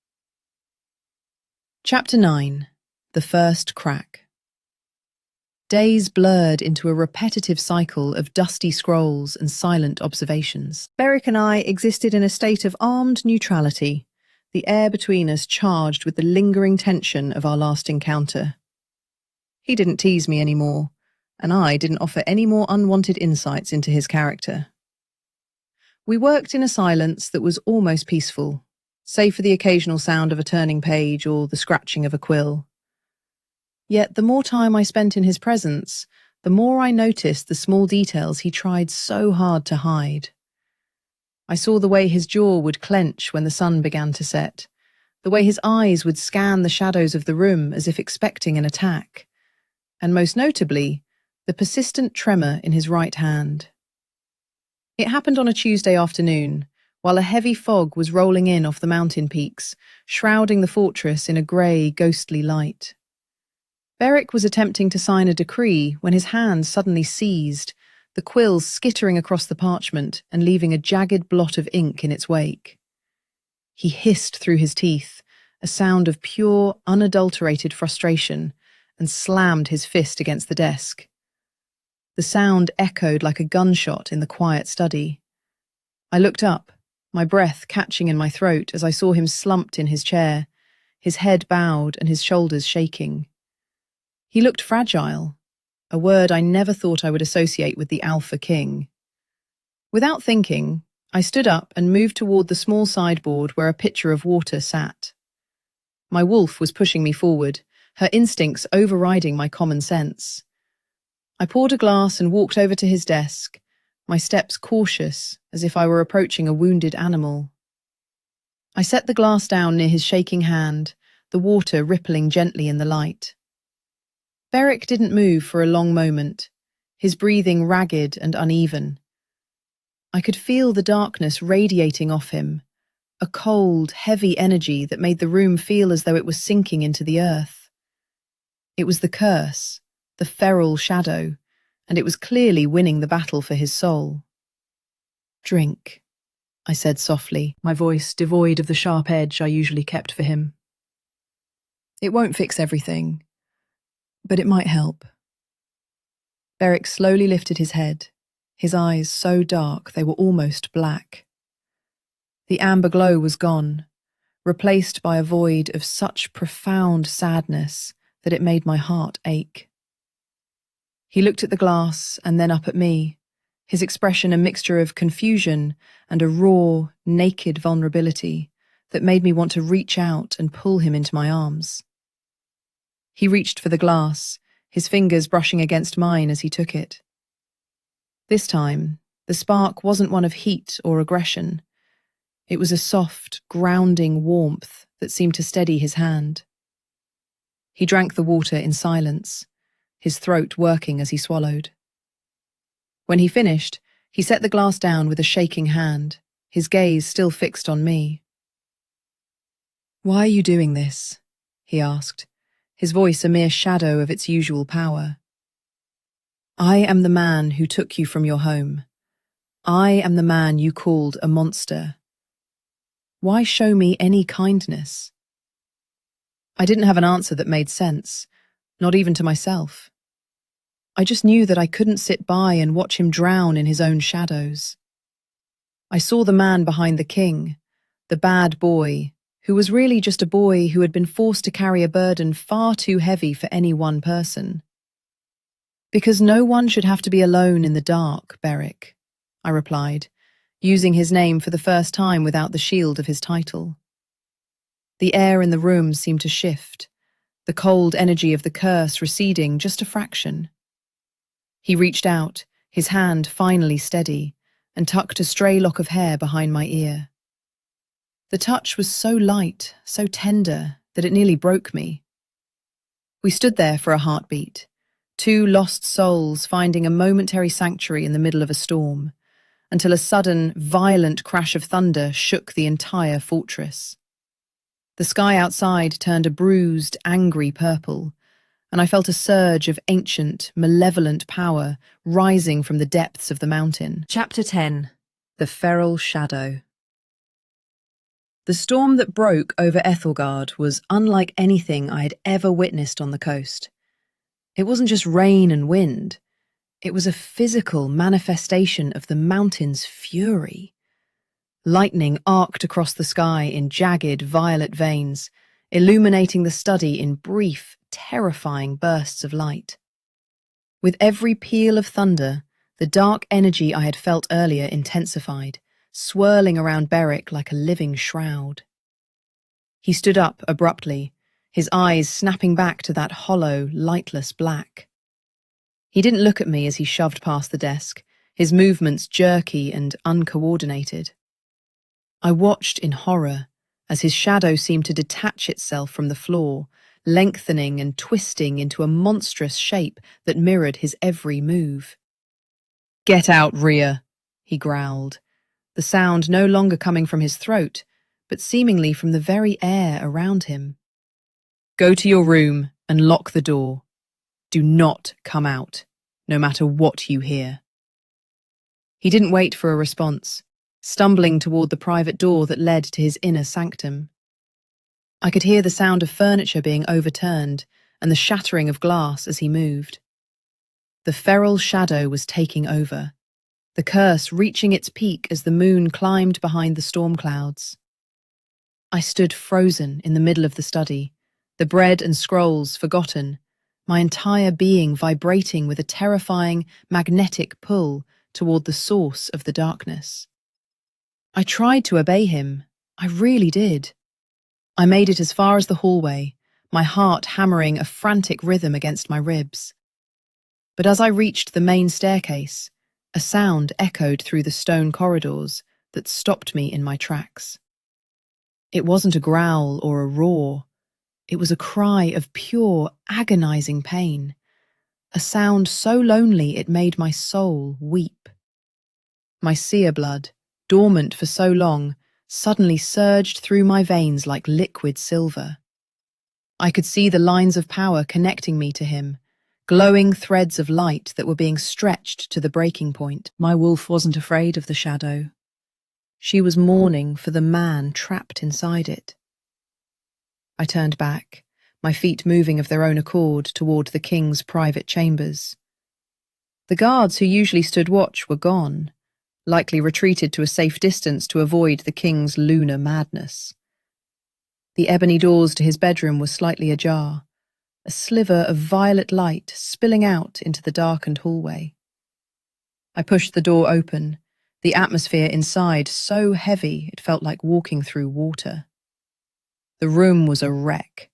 Chapter 9. The First Crack. Days blurred into a repetitive cycle of dusty scrolls and silent observations. Beric and I existed in a state of armed neutrality, the air between us charged with the lingering tension of our last encounter. He didn't tease me anymore, and I didn't offer any more unwanted insights into his character. We worked in a silence that was almost peaceful, save for the occasional sound of a turning page or the scratching of a quill. Yet the more time I spent in his presence, the more I noticed the small details he tried so hard to hide. I saw the way his jaw would clench when the sun began to set, the way his eyes would scan the shadows of the room as if expecting an attack, and most notably, the persistent tremor in his right hand. It happened on a Tuesday afternoon, while a heavy fog was rolling in off the mountain peaks, shrouding the fortress in a grey, ghostly light. Beric was attempting to sign a decree when his hand suddenly seized, the quills skittering across the parchment and leaving a jagged blot of ink in its wake. He hissed through his teeth, a sound of pure, unadulterated frustration, and slammed his fist against the desk. The sound echoed like a gunshot in the quiet study. I looked up, my breath catching in my throat as I saw him slumped in his chair, his head bowed and his shoulders shaking. He looked fragile, a word I never thought I would associate with the Alpha King. Without thinking, I stood up and moved toward the small sideboard where a pitcher of water sat. My wolf was pushing me forward, her instincts overriding my common sense. I poured a glass and walked over to his desk, my steps cautious, as if I were approaching a wounded animal. I set the glass down near his shaking hand, the water rippling gently in the light. Beric didn't move for a long moment, his breathing ragged and uneven. I could feel the darkness radiating off him, a cold, heavy energy that made the room feel as though it was sinking into the earth. It was the curse, the feral shadow, and it was clearly winning the battle for his soul. "Drink," I said softly, my voice devoid of the sharp edge I usually kept for him. "It won't fix everything, but it might help." Beric slowly lifted his head, his eyes so dark they were almost black. The amber glow was gone, replaced by a void of such profound sadness that it made my heart ache. He looked at the glass and then up at me, his expression a mixture of confusion and a raw, naked vulnerability that made me want to reach out and pull him into my arms. He reached for the glass, his fingers brushing against mine as he took it. This time, the spark wasn't one of heat or aggression. It was a soft, grounding warmth that seemed to steady his hand. He drank the water in silence, his throat working as he swallowed. When he finished, he set the glass down with a shaking hand, his gaze still fixed on me. "Why are you doing this?" he asked, his voice a mere shadow of its usual power. "I am the man who took you from your home. I am the man you called a monster. Why show me any kindness?" I didn't have an answer that made sense, not even to myself. I just knew that I couldn't sit by and watch him drown in his own shadows. I saw the man behind the king, the bad boy, who was really just a boy who had been forced to carry a burden far too heavy for any one person. "Because no one should have to be alone in the dark, Beric," I replied, using his name for the first time without the shield of his title. The air in the room seemed to shift, the cold energy of the curse receding just a fraction. He reached out, his hand finally steady, and tucked a stray lock of hair behind my ear. The touch was so light, so tender, that it nearly broke me. We stood there for a heartbeat, two lost souls finding a momentary sanctuary in the middle of a storm, until a sudden, violent crash of thunder shook the entire fortress. The sky outside turned a bruised, angry purple, and I felt a surge of ancient, malevolent power rising from the depths of the mountain. Chapter 10. The Feral Shadow. The storm that broke over Ethelgard was unlike anything I had ever witnessed on the coast. It wasn't just rain and wind. It was a physical manifestation of the mountain's fury. Lightning arced across the sky in jagged, violet veins, illuminating the study in brief, terrifying bursts of light. With every peal of thunder, the dark energy I had felt earlier intensified, swirling around Beric like a living shroud. He stood up abruptly, his eyes snapping back to that hollow, lightless black. He didn't look at me as he shoved past the desk, his movements jerky and uncoordinated. I watched in horror as his shadow seemed to detach itself from the floor, lengthening and twisting into a monstrous shape that mirrored his every move. "Get out, Rhea," he growled, the sound no longer coming from his throat, but seemingly from the very air around him. "Go to your room and lock the door. Do not come out, no matter what you hear." He didn't wait for a response, stumbling toward the private door that led to his inner sanctum. I could hear the sound of furniture being overturned and the shattering of glass as he moved. The feral shadow was taking over, the curse reaching its peak as the moon climbed behind the storm clouds. I stood frozen in the middle of the study, the bread and scrolls forgotten, my entire being vibrating with a terrifying, magnetic pull toward the source of the darkness. I tried to obey him. I really did. I made it as far as the hallway, my heart hammering a frantic rhythm against my ribs. But as I reached the main staircase, a sound echoed through the stone corridors that stopped me in my tracks. It wasn't a growl or a roar. It was a cry of pure, agonizing pain, a sound so lonely it made my soul weep. My seer blood, dormant for so long, suddenly surged through my veins like liquid silver. I could see the lines of power connecting me to him, glowing threads of light that were being stretched to the breaking point. My wolf wasn't afraid of the shadow. She was mourning for the man trapped inside it. I turned back, my feet moving of their own accord toward the king's private chambers. The guards who usually stood watch were gone, likely retreated to a safe distance to avoid the king's lunar madness. The ebony doors to his bedroom were slightly ajar, a sliver of violet light spilling out into the darkened hallway. I pushed the door open, the atmosphere inside so heavy it felt like walking through water. The room was a wreck.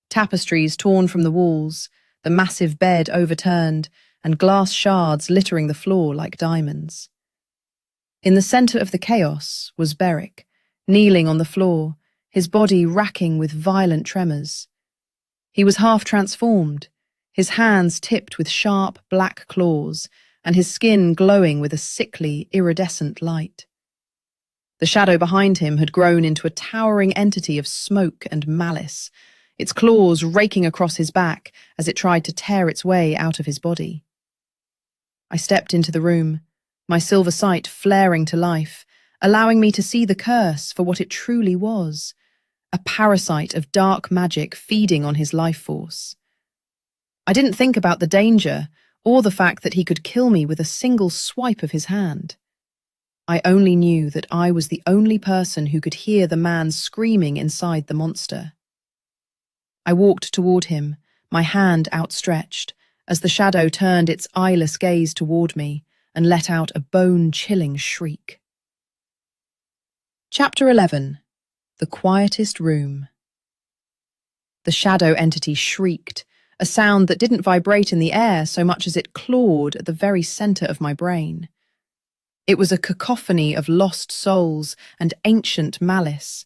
Tapestries torn from the walls, the massive bed overturned, and glass shards littering the floor like diamonds. In the center of the chaos was Beric, kneeling on the floor, his body racking with violent tremors. He was half transformed, his hands tipped with sharp black claws, and his skin glowing with a sickly, iridescent light. The shadow behind him had grown into a towering entity of smoke and malice, its claws raking across his back as it tried to tear its way out of his body. I stepped into the room, my silver sight flaring to life, allowing me to see the curse for what it truly was, a parasite of dark magic feeding on his life force. I didn't think about the danger or the fact that he could kill me with a single swipe of his hand. I only knew that I was the only person who could hear the man screaming inside the monster. I walked toward him, my hand outstretched, as the shadow turned its eyeless gaze toward me and let out a bone-chilling shriek. Chapter 11. The Quietest Room. The shadow entity shrieked, a sound that didn't vibrate in the air so much as it clawed at the very center of my brain. It was a cacophony of lost souls and ancient malice,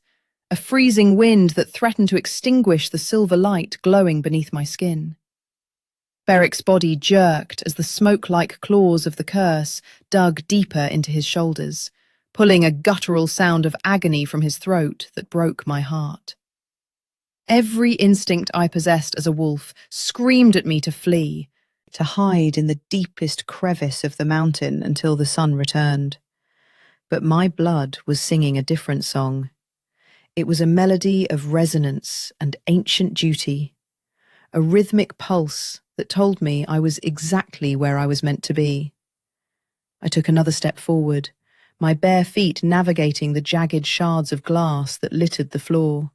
a freezing wind that threatened to extinguish the silver light glowing beneath my skin. Beric's body jerked as the smoke-like claws of the curse dug deeper into his shoulders, pulling a guttural sound of agony from his throat that broke my heart. Every instinct I possessed as a wolf screamed at me to flee, to hide in the deepest crevice of the mountain until the sun returned. But my blood was singing a different song. It was a melody of resonance and ancient duty, a rhythmic pulse that told me I was exactly where I was meant to be. I took another step forward, my bare feet navigating the jagged shards of glass that littered the floor.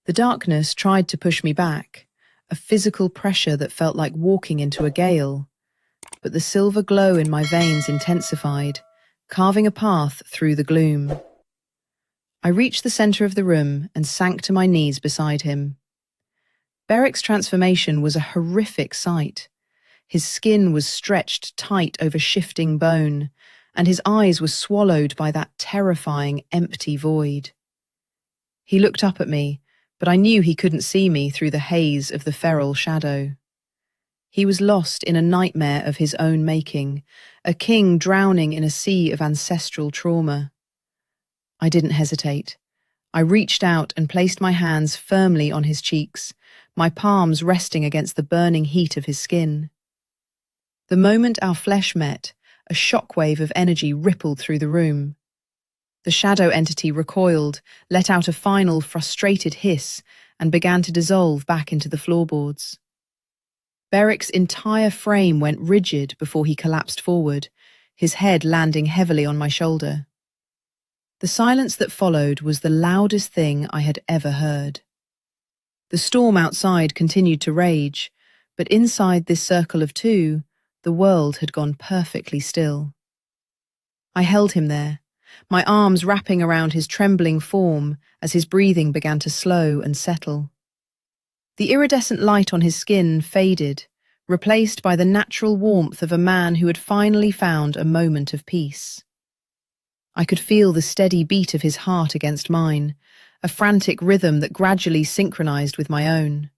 The darkness tried to push me back, a physical pressure that felt like walking into a gale, but the silver glow in my veins intensified, carving a path through the gloom. I reached the center of the room and sank to my knees beside him. Beric's transformation was a horrific sight. His skin was stretched tight over shifting bone, and his eyes were swallowed by that terrifying, empty void. He looked up at me, but I knew he couldn't see me through the haze of the feral shadow. He was lost in a nightmare of his own making, a king drowning in a sea of ancestral trauma. I didn't hesitate. I reached out and placed my hands firmly on his cheeks, my palms resting against the burning heat of his skin. The moment our flesh met, a shockwave of energy rippled through the room. The shadow entity recoiled, let out a final frustrated hiss, and began to dissolve back into the floorboards. Beric's entire frame went rigid before he collapsed forward, his head landing heavily on my shoulder. The silence that followed was the loudest thing I had ever heard. The storm outside continued to rage, but inside this circle of two, the world had gone perfectly still. I held him there, my arms wrapping around his trembling form as his breathing began to slow and settle. The iridescent light on his skin faded, replaced by the natural warmth of a man who had finally found a moment of peace. I could feel the steady beat of his heart against mine, a frantic rhythm that gradually synchronized with my own.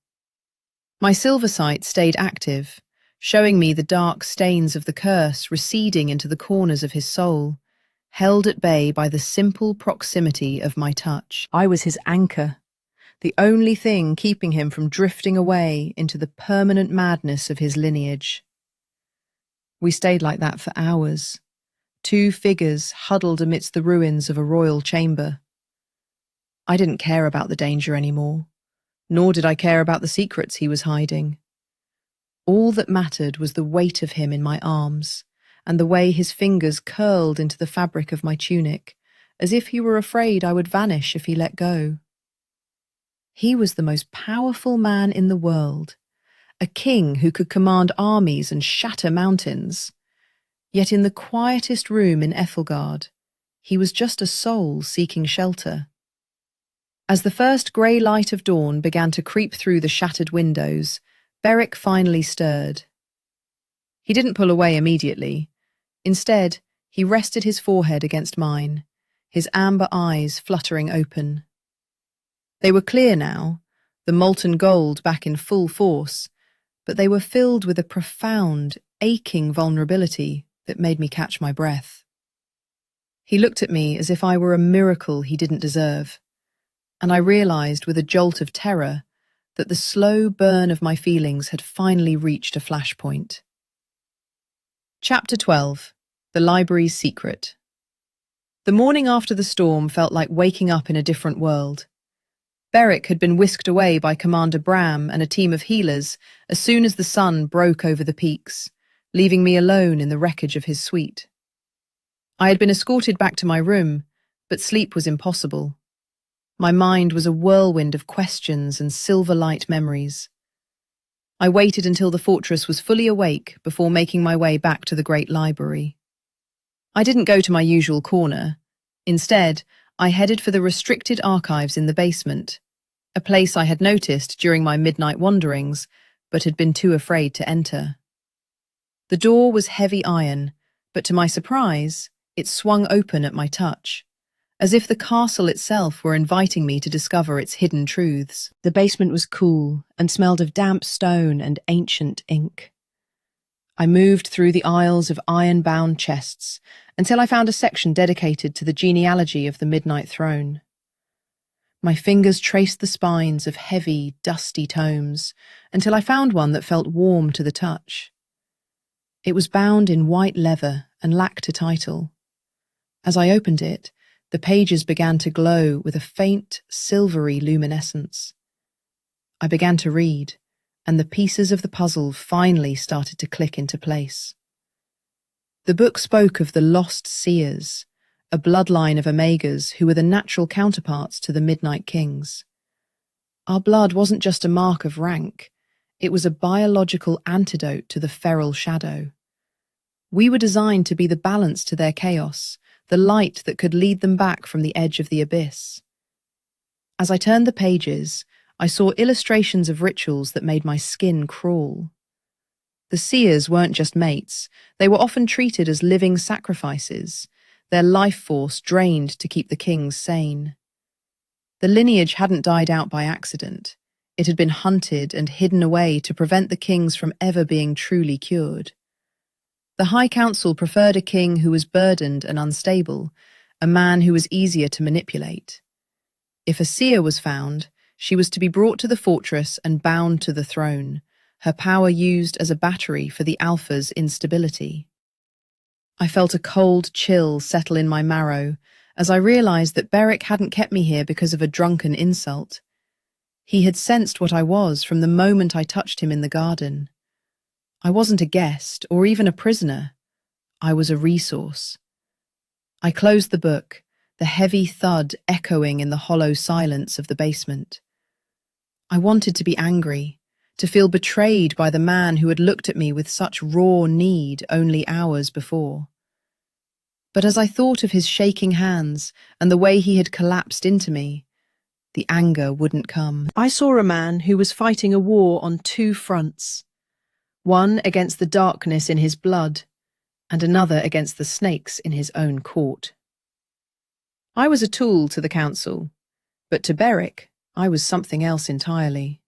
My silver sight stayed active, showing me the dark stains of the curse receding into the corners of his soul, held at bay by the simple proximity of my touch. I was his anchor, the only thing keeping him from drifting away into the permanent madness of his lineage. We stayed like that for hours, two figures huddled amidst the ruins of a royal chamber. I didn't care about the danger anymore, nor did I care about the secrets he was hiding. All that mattered was the weight of him in my arms, and the way his fingers curled into the fabric of my tunic, as if he were afraid I would vanish if he let go. He was the most powerful man in the world, a king who could command armies and shatter mountains. Yet in the quietest room in Ethelgard, he was just a soul seeking shelter. As the first grey light of dawn began to creep through the shattered windows, Beric finally stirred. He didn't pull away immediately. Instead, he rested his forehead against mine, his amber eyes fluttering open. They were clear now, the molten gold back in full force, but they were filled with a profound, aching vulnerability that made me catch my breath. He looked at me as if I were a miracle he didn't deserve, and I realized with a jolt of terror that the slow burn of my feelings had finally reached a flashpoint. Chapter 12. The Library's Secret. The morning after the storm felt like waking up in a different world. Beric had been whisked away by Commander Bram and a team of healers as soon as the sun broke over the peaks, leaving me alone in the wreckage of his suite. I had been escorted back to my room, but sleep was impossible. My mind was a whirlwind of questions and silver light memories. I waited until the fortress was fully awake before making my way back to the great library. I didn't go to my usual corner. Instead, I headed for the restricted archives in the basement, a place I had noticed during my midnight wanderings, but had been too afraid to enter. The door was heavy iron, but to my surprise, it swung open at my touch, as if the castle itself were inviting me to discover its hidden truths. The basement was cool and smelled of damp stone and ancient ink. I moved through the aisles of iron-bound chests until I found a section dedicated to the genealogy of the Midnight Throne. My fingers traced the spines of heavy, dusty tomes until I found one that felt warm to the touch. It was bound in white leather and lacked a title. As I opened it, the pages began to glow with a faint, silvery luminescence. I began to read, and the pieces of the puzzle finally started to click into place. The book spoke of the Lost Seers, a bloodline of Omegas who were the natural counterparts to the Midnight Kings. Our blood wasn't just a mark of rank, it was a biological antidote to the feral shadow. We were designed to be the balance to their chaos, the light that could lead them back from the edge of the abyss. As I turned the pages, I saw illustrations of rituals that made my skin crawl. The seers weren't just mates, they were often treated as living sacrifices, their life force drained to keep the kings sane. The lineage hadn't died out by accident. It had been hunted and hidden away to prevent the kings from ever being truly cured. The High Council preferred a king who was burdened and unstable, a man who was easier to manipulate. If a seer was found, she was to be brought to the fortress and bound to the throne, her power used as a battery for the Alpha's instability. I felt a cold chill settle in my marrow as I realized that Beric hadn't kept me here because of a drunken insult. He had sensed what I was from the moment I touched him in the garden. I wasn't a guest or even a prisoner. I was a resource. I closed the book, the heavy thud echoing in the hollow silence of the basement. I wanted to be angry, to feel betrayed by the man who had looked at me with such raw need only hours before. But as I thought of his shaking hands and the way he had collapsed into me, the anger wouldn't come. I saw a man who was fighting a war on two fronts, one against the darkness in his blood, and another against the snakes in his own court. I was a tool to the council, but to Beric, I was something else entirely.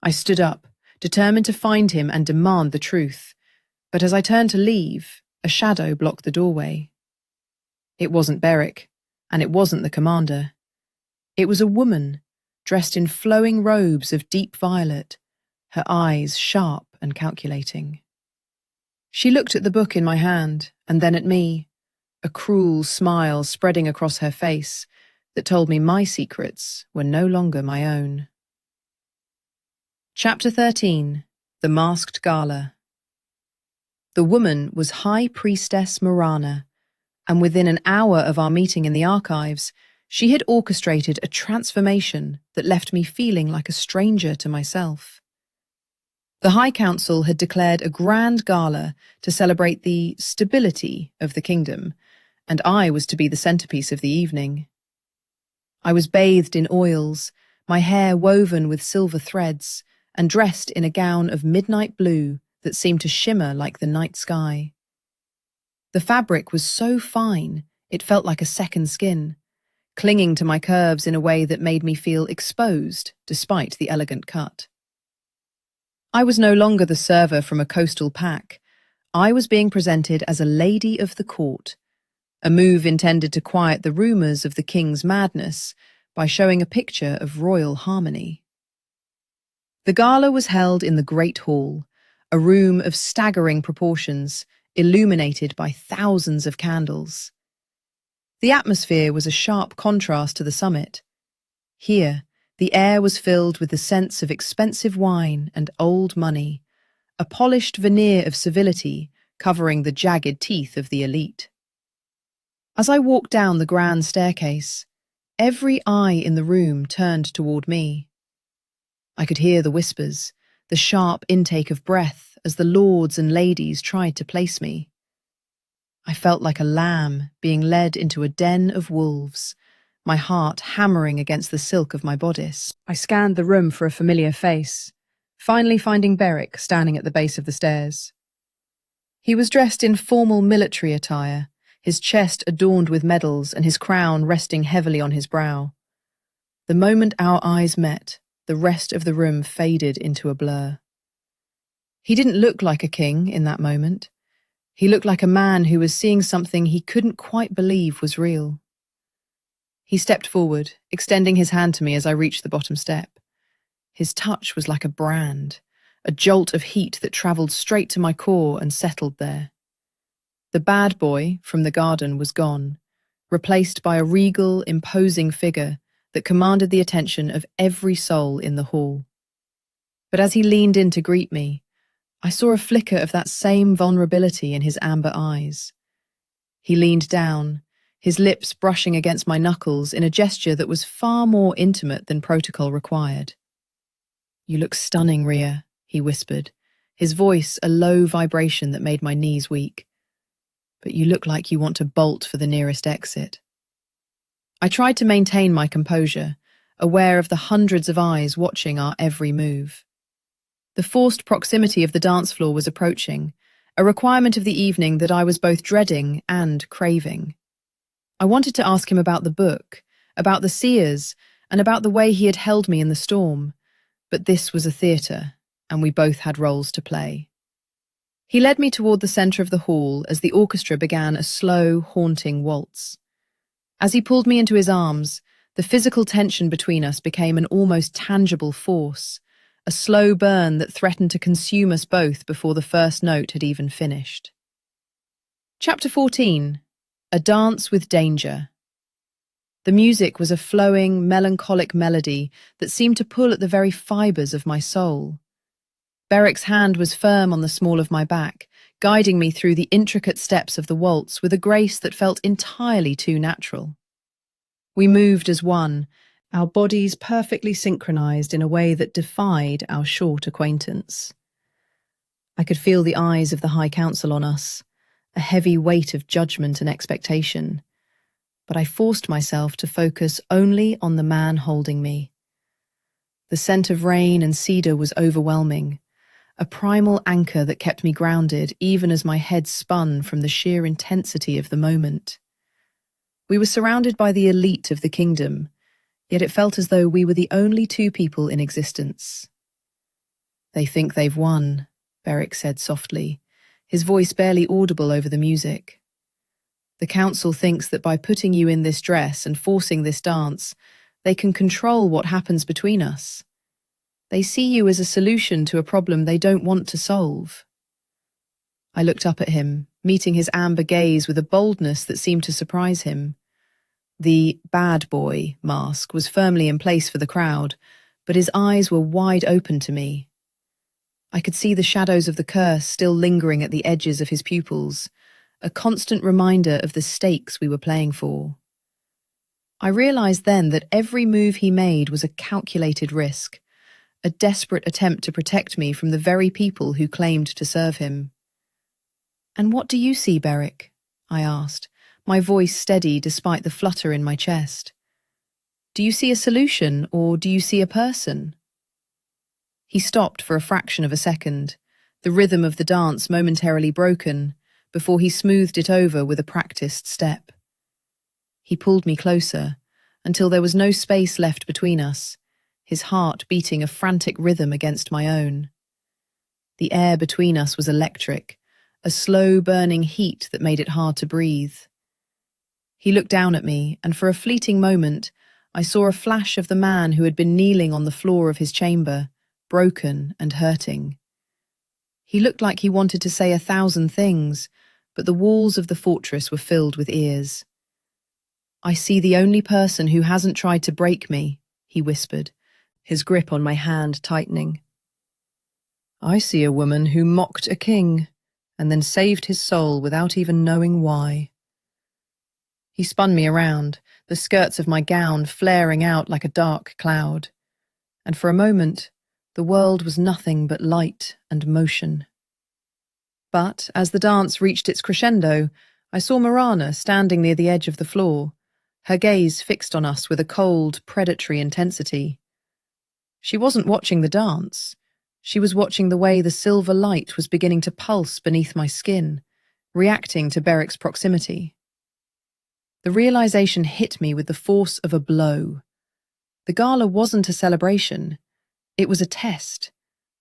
I stood up, determined to find him and demand the truth, but as I turned to leave, a shadow blocked the doorway. It wasn't Beric, and it wasn't the commander. It was a woman, dressed in flowing robes of deep violet, her eyes sharp and calculating. She looked at the book in my hand, and then at me, a cruel smile spreading across her face that told me my secrets were no longer my own. Chapter 13. The Masked Gala. The woman was High Priestess Morana, and within an hour of our meeting in the archives, she had orchestrated a transformation that left me feeling like a stranger to myself. The High Council had declared a grand gala to celebrate the stability of the kingdom, and I was to be the centerpiece of the evening. I was bathed in oils, my hair woven with silver threads, and dressed in a gown of midnight blue that seemed to shimmer like the night sky. The fabric was so fine, it felt like a second skin, clinging to my curves in a way that made me feel exposed despite the elegant cut. I was no longer the server from a coastal pack. I was being presented as a lady of the court, a move intended to quiet the rumours of the king's madness by showing a picture of royal harmony. The gala was held in the Great Hall, a room of staggering proportions, illuminated by thousands of candles. The atmosphere was a sharp contrast to the summit. Here, the air was filled with the scents of expensive wine and old money, a polished veneer of civility covering the jagged teeth of the elite. As I walked down the grand staircase, every eye in the room turned toward me. I could hear the whispers, the sharp intake of breath as the lords and ladies tried to place me. I felt like a lamb being led into a den of wolves, my heart hammering against the silk of my bodice. I scanned the room for a familiar face, finally finding Beric standing at the base of the stairs. He was dressed in formal military attire, his chest adorned with medals and his crown resting heavily on his brow. The moment our eyes met, the rest of the room faded into a blur. He didn't look like a king in that moment. He looked like a man who was seeing something he couldn't quite believe was real. He stepped forward, extending his hand to me as I reached the bottom step. His touch was like a brand, a jolt of heat that travelled straight to my core and settled there. The bad boy from the garden was gone, replaced by a regal, imposing figure that commanded the attention of every soul in the hall. But as he leaned in to greet me, I saw a flicker of that same vulnerability in his amber eyes. He leaned down, his lips brushing against my knuckles in a gesture that was far more intimate than protocol required. "You look stunning, Rhea," he whispered, his voice a low vibration that made my knees weak. "But you look like you want to bolt for the nearest exit." I tried to maintain my composure, aware of the hundreds of eyes watching our every move. The forced proximity of the dance floor was approaching, a requirement of the evening that I was both dreading and craving. I wanted to ask him about the book, about the seers, and about the way he had held me in the storm, But this was a theatre, and we both had roles to play. He led me toward the centre of the hall as the orchestra began a slow, haunting waltz. As he pulled me into his arms, the physical tension between us became an almost tangible force, a slow burn that threatened to consume us both before the first note had even finished. Chapter 14. A Dance with Danger. The music was a flowing, melancholic melody that seemed to pull at the very fibres of my soul. Beric's hand was firm on the small of my back, guiding me through the intricate steps of the waltz with a grace that felt entirely too natural. We moved as one, our bodies perfectly synchronized in a way that defied our short acquaintance. I could feel the eyes of the High Council on us, a heavy weight of judgment and expectation, but I forced myself to focus only on the man holding me. The scent of rain and cedar was overwhelming, a primal anchor that kept me grounded even as my head spun from the sheer intensity of the moment. We were surrounded by the elite of the kingdom, yet it felt as though we were the only two people in existence. "They think they've won," Beric said softly, his voice barely audible over the music. "The council thinks that by putting you in this dress and forcing this dance, they can control what happens between us. They see you as a solution to a problem they don't want to solve." I looked up at him, meeting his amber gaze with a boldness that seemed to surprise him. The bad boy mask was firmly in place for the crowd, but his eyes were wide open to me. I could see the shadows of the curse still lingering at the edges of his pupils, a constant reminder of the stakes we were playing for. I realized then that every move he made was a calculated risk, a desperate attempt to protect me from the very people who claimed to serve him. "And what do you see, Beric?" I asked, my voice steady despite the flutter in my chest. "Do you see a solution, or do you see a person?" He stopped for a fraction of a second, the rhythm of the dance momentarily broken, before he smoothed it over with a practiced step. He pulled me closer, until there was no space left between us, his heart beating a frantic rhythm against my own. The air between us was electric, a slow-burning heat that made it hard to breathe. He looked down at me, and for a fleeting moment, I saw a flash of the man who had been kneeling on the floor of his chamber, broken and hurting. He looked like he wanted to say 1,000 things, but the walls of the fortress were filled with ears. "I see the only person who hasn't tried to break me," he whispered, his grip on my hand tightening. "I see a woman who mocked a king, and then saved his soul without even knowing why." He spun me around, the skirts of my gown flaring out like a dark cloud, and for a moment, the world was nothing but light and motion. But as the dance reached its crescendo, I saw Marana standing near the edge of the floor, her gaze fixed on us with a cold, predatory intensity. She wasn't watching the dance. She was watching the way the silver light was beginning to pulse beneath my skin, reacting to Beric's proximity. The realization hit me with the force of a blow. The gala wasn't a celebration. It was a test,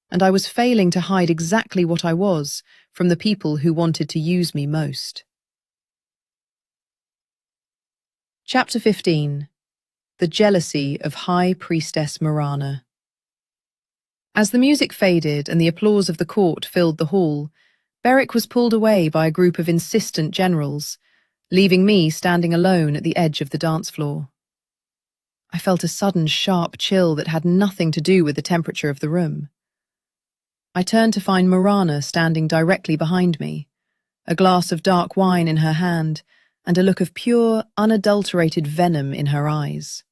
and I was failing to hide exactly what I was from the people who wanted to use me most. Chapter 15. The Jealousy of High Priestess Marana. As the music faded and the applause of the court filled the hall, Beric was pulled away by a group of insistent generals, leaving me standing alone at the edge of the dance floor. I felt a sudden sharp chill that had nothing to do with the temperature of the room. I turned to find Marana standing directly behind me, a glass of dark wine in her hand and a look of pure, unadulterated venom in her eyes.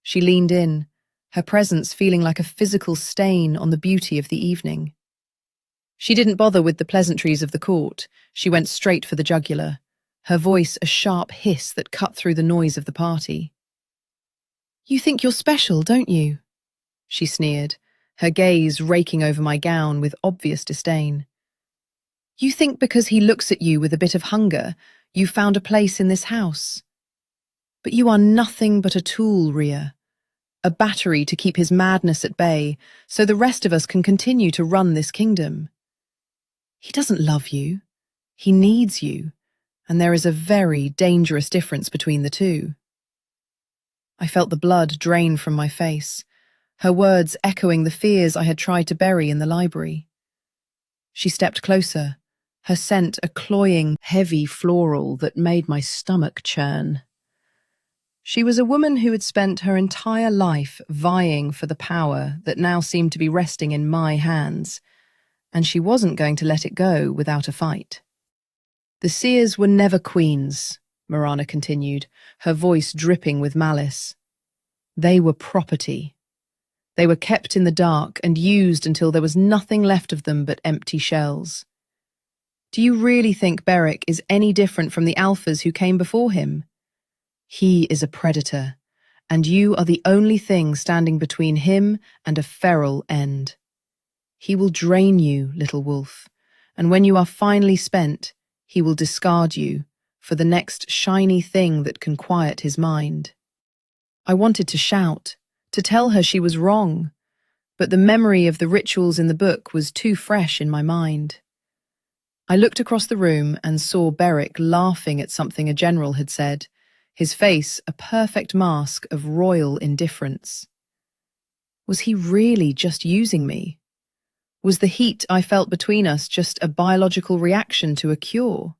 She leaned in, her presence feeling like a physical stain on the beauty of the evening. She didn't bother with the pleasantries of the court. She went straight for the jugular, her voice a sharp hiss that cut through the noise of the party. "You think you're special, don't you?" she sneered, her gaze raking over my gown with obvious disdain. "You think because he looks at you with a bit of hunger, you found a place in this house. But you are nothing but a tool, Rhea, a battery to keep his madness at bay, so the rest of us can continue to run this kingdom. He doesn't love you. He needs you, and there is a very dangerous difference between the two. I felt the blood drain from my face, her words echoing the fears I had tried to bury in the library. She stepped closer, her scent a cloying, heavy floral that made my stomach churn. She was a woman who had spent her entire life vying for the power that now seemed to be resting in my hands, and she wasn't going to let it go without a fight. The seers were never queens, Marana continued, her voice dripping with malice. They were property. They were kept in the dark and used until there was nothing left of them but empty shells. Do you really think Beric is any different from the alphas who came before him? He is a predator, and you are the only thing standing between him and a feral end. He will drain you, little wolf, and when you are finally spent, he will discard you for the next shiny thing that can quiet his mind. I wanted to shout, to tell her she was wrong, but the memory of the rituals in the book was too fresh in my mind. I looked across the room and saw Beric laughing at something a general had said, his face a perfect mask of royal indifference. Was he really just using me? Was the heat I felt between us just a biological reaction to a cure?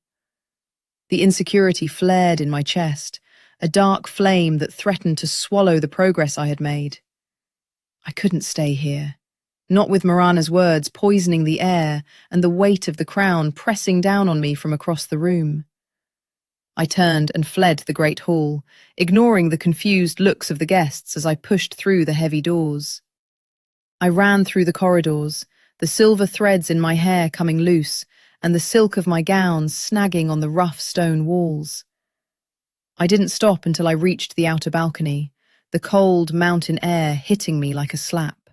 The insecurity flared in my chest, a dark flame that threatened to swallow the progress I had made. I couldn't stay here, not with Marana's words poisoning the air and the weight of the crown pressing down on me from across the room. I turned and fled the great hall, ignoring the confused looks of the guests as I pushed through the heavy doors. I ran through the corridors, the silver threads in my hair coming loose and the silk of my gown snagging on the rough stone walls. I didn't stop until I reached the outer balcony, the cold mountain air hitting me like a slap.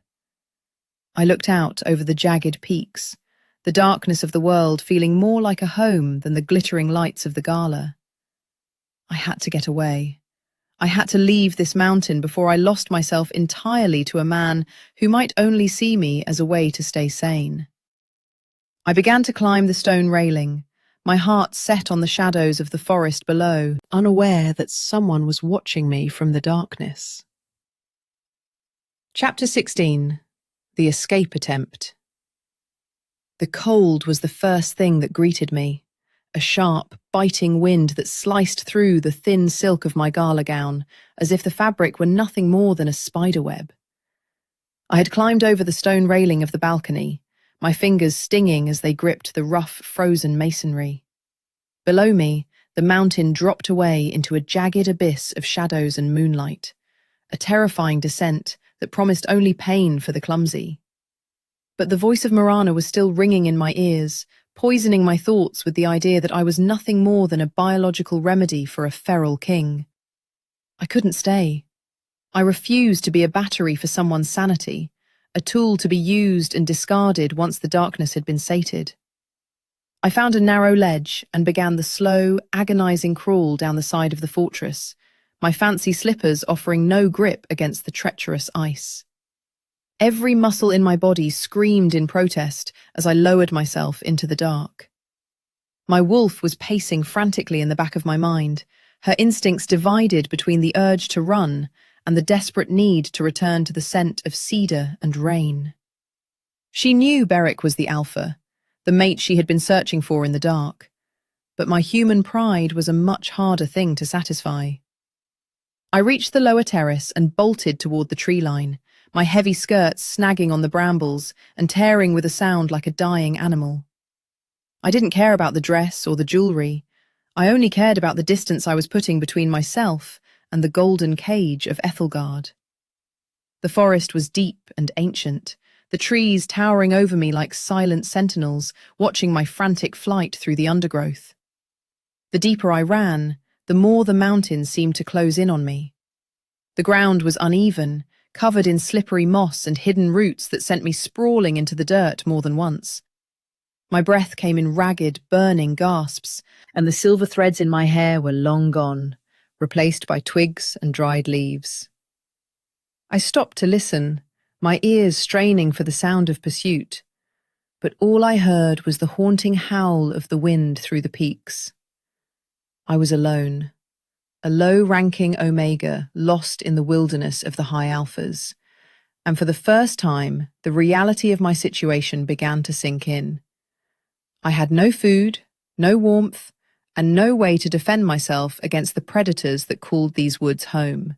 I looked out over the jagged peaks, the darkness of the world feeling more like a home than the glittering lights of the gala. I had to get away. I had to leave this mountain before I lost myself entirely to a man who might only see me as a way to stay sane. I began to climb the stone railing, my heart set on the shadows of the forest below, unaware that someone was watching me from the darkness. Chapter 16. The Escape Attempt. The cold was the first thing that greeted me, a sharp, biting wind that sliced through the thin silk of my gala gown, as if the fabric were nothing more than a spiderweb. I had climbed over the stone railing of the balcony, my fingers stinging as they gripped the rough, frozen masonry. Below me, the mountain dropped away into a jagged abyss of shadows and moonlight, a terrifying descent that promised only pain for the clumsy. But the voice of Marana was still ringing in my ears, poisoning my thoughts with the idea that I was nothing more than a biological remedy for a feral king. I couldn't stay. I refused to be a battery for someone's sanity, a tool to be used and discarded once the darkness had been sated. I found a narrow ledge and began the slow, agonizing crawl down the side of the fortress, my fancy slippers offering no grip against the treacherous ice. Every muscle in my body screamed in protest as I lowered myself into the dark. My wolf was pacing frantically in the back of my mind, her instincts divided between the urge to run and the desperate need to return to the scent of cedar and rain. She knew Beric was the alpha, the mate she had been searching for in the dark, but my human pride was a much harder thing to satisfy. I reached the lower terrace and bolted toward the tree line, my heavy skirts snagging on the brambles and tearing with a sound like a dying animal. I didn't care about the dress or the jewelry. I only cared about the distance I was putting between myself and the golden cage of Ethelgard. The forest was deep and ancient, the trees towering over me like silent sentinels, watching my frantic flight through the undergrowth. The deeper I ran, the more the mountains seemed to close in on me. The ground was uneven, covered in slippery moss and hidden roots that sent me sprawling into the dirt more than once. My breath came in ragged, burning gasps, and the silver threads in my hair were long gone, replaced by twigs and dried leaves. I stopped to listen, my ears straining for the sound of pursuit, but all I heard was the haunting howl of the wind through the peaks. I was alone, a low-ranking Omega lost in the wilderness of the high alphas, and for the first time, the reality of my situation began to sink in. I had no food, no warmth, and no way to defend myself against the predators that called these woods home.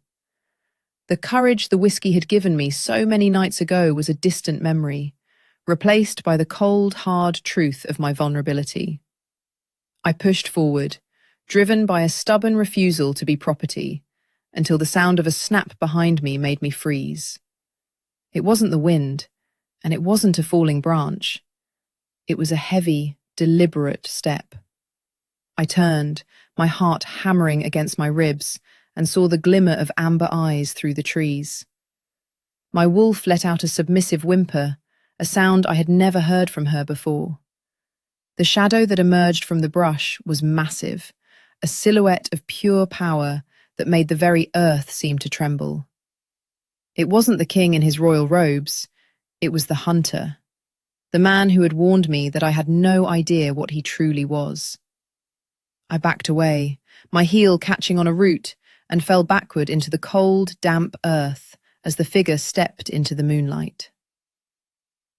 The courage the whiskey had given me so many nights ago was a distant memory, replaced by the cold, hard truth of my vulnerability. I pushed forward, driven by a stubborn refusal to be property, until the sound of a snap behind me made me freeze. It wasn't the wind, and it wasn't a falling branch. It was a heavy, deliberate step. I turned, my heart hammering against my ribs, and saw the glimmer of amber eyes through the trees. My wolf let out a submissive whimper, a sound I had never heard from her before. The shadow that emerged from the brush was massive, a silhouette of pure power that made the very earth seem to tremble. It wasn't the king in his royal robes, it was the hunter, the man who had warned me that I had no idea what he truly was. I backed away, my heel catching on a root, and fell backward into the cold, damp earth as the figure stepped into the moonlight.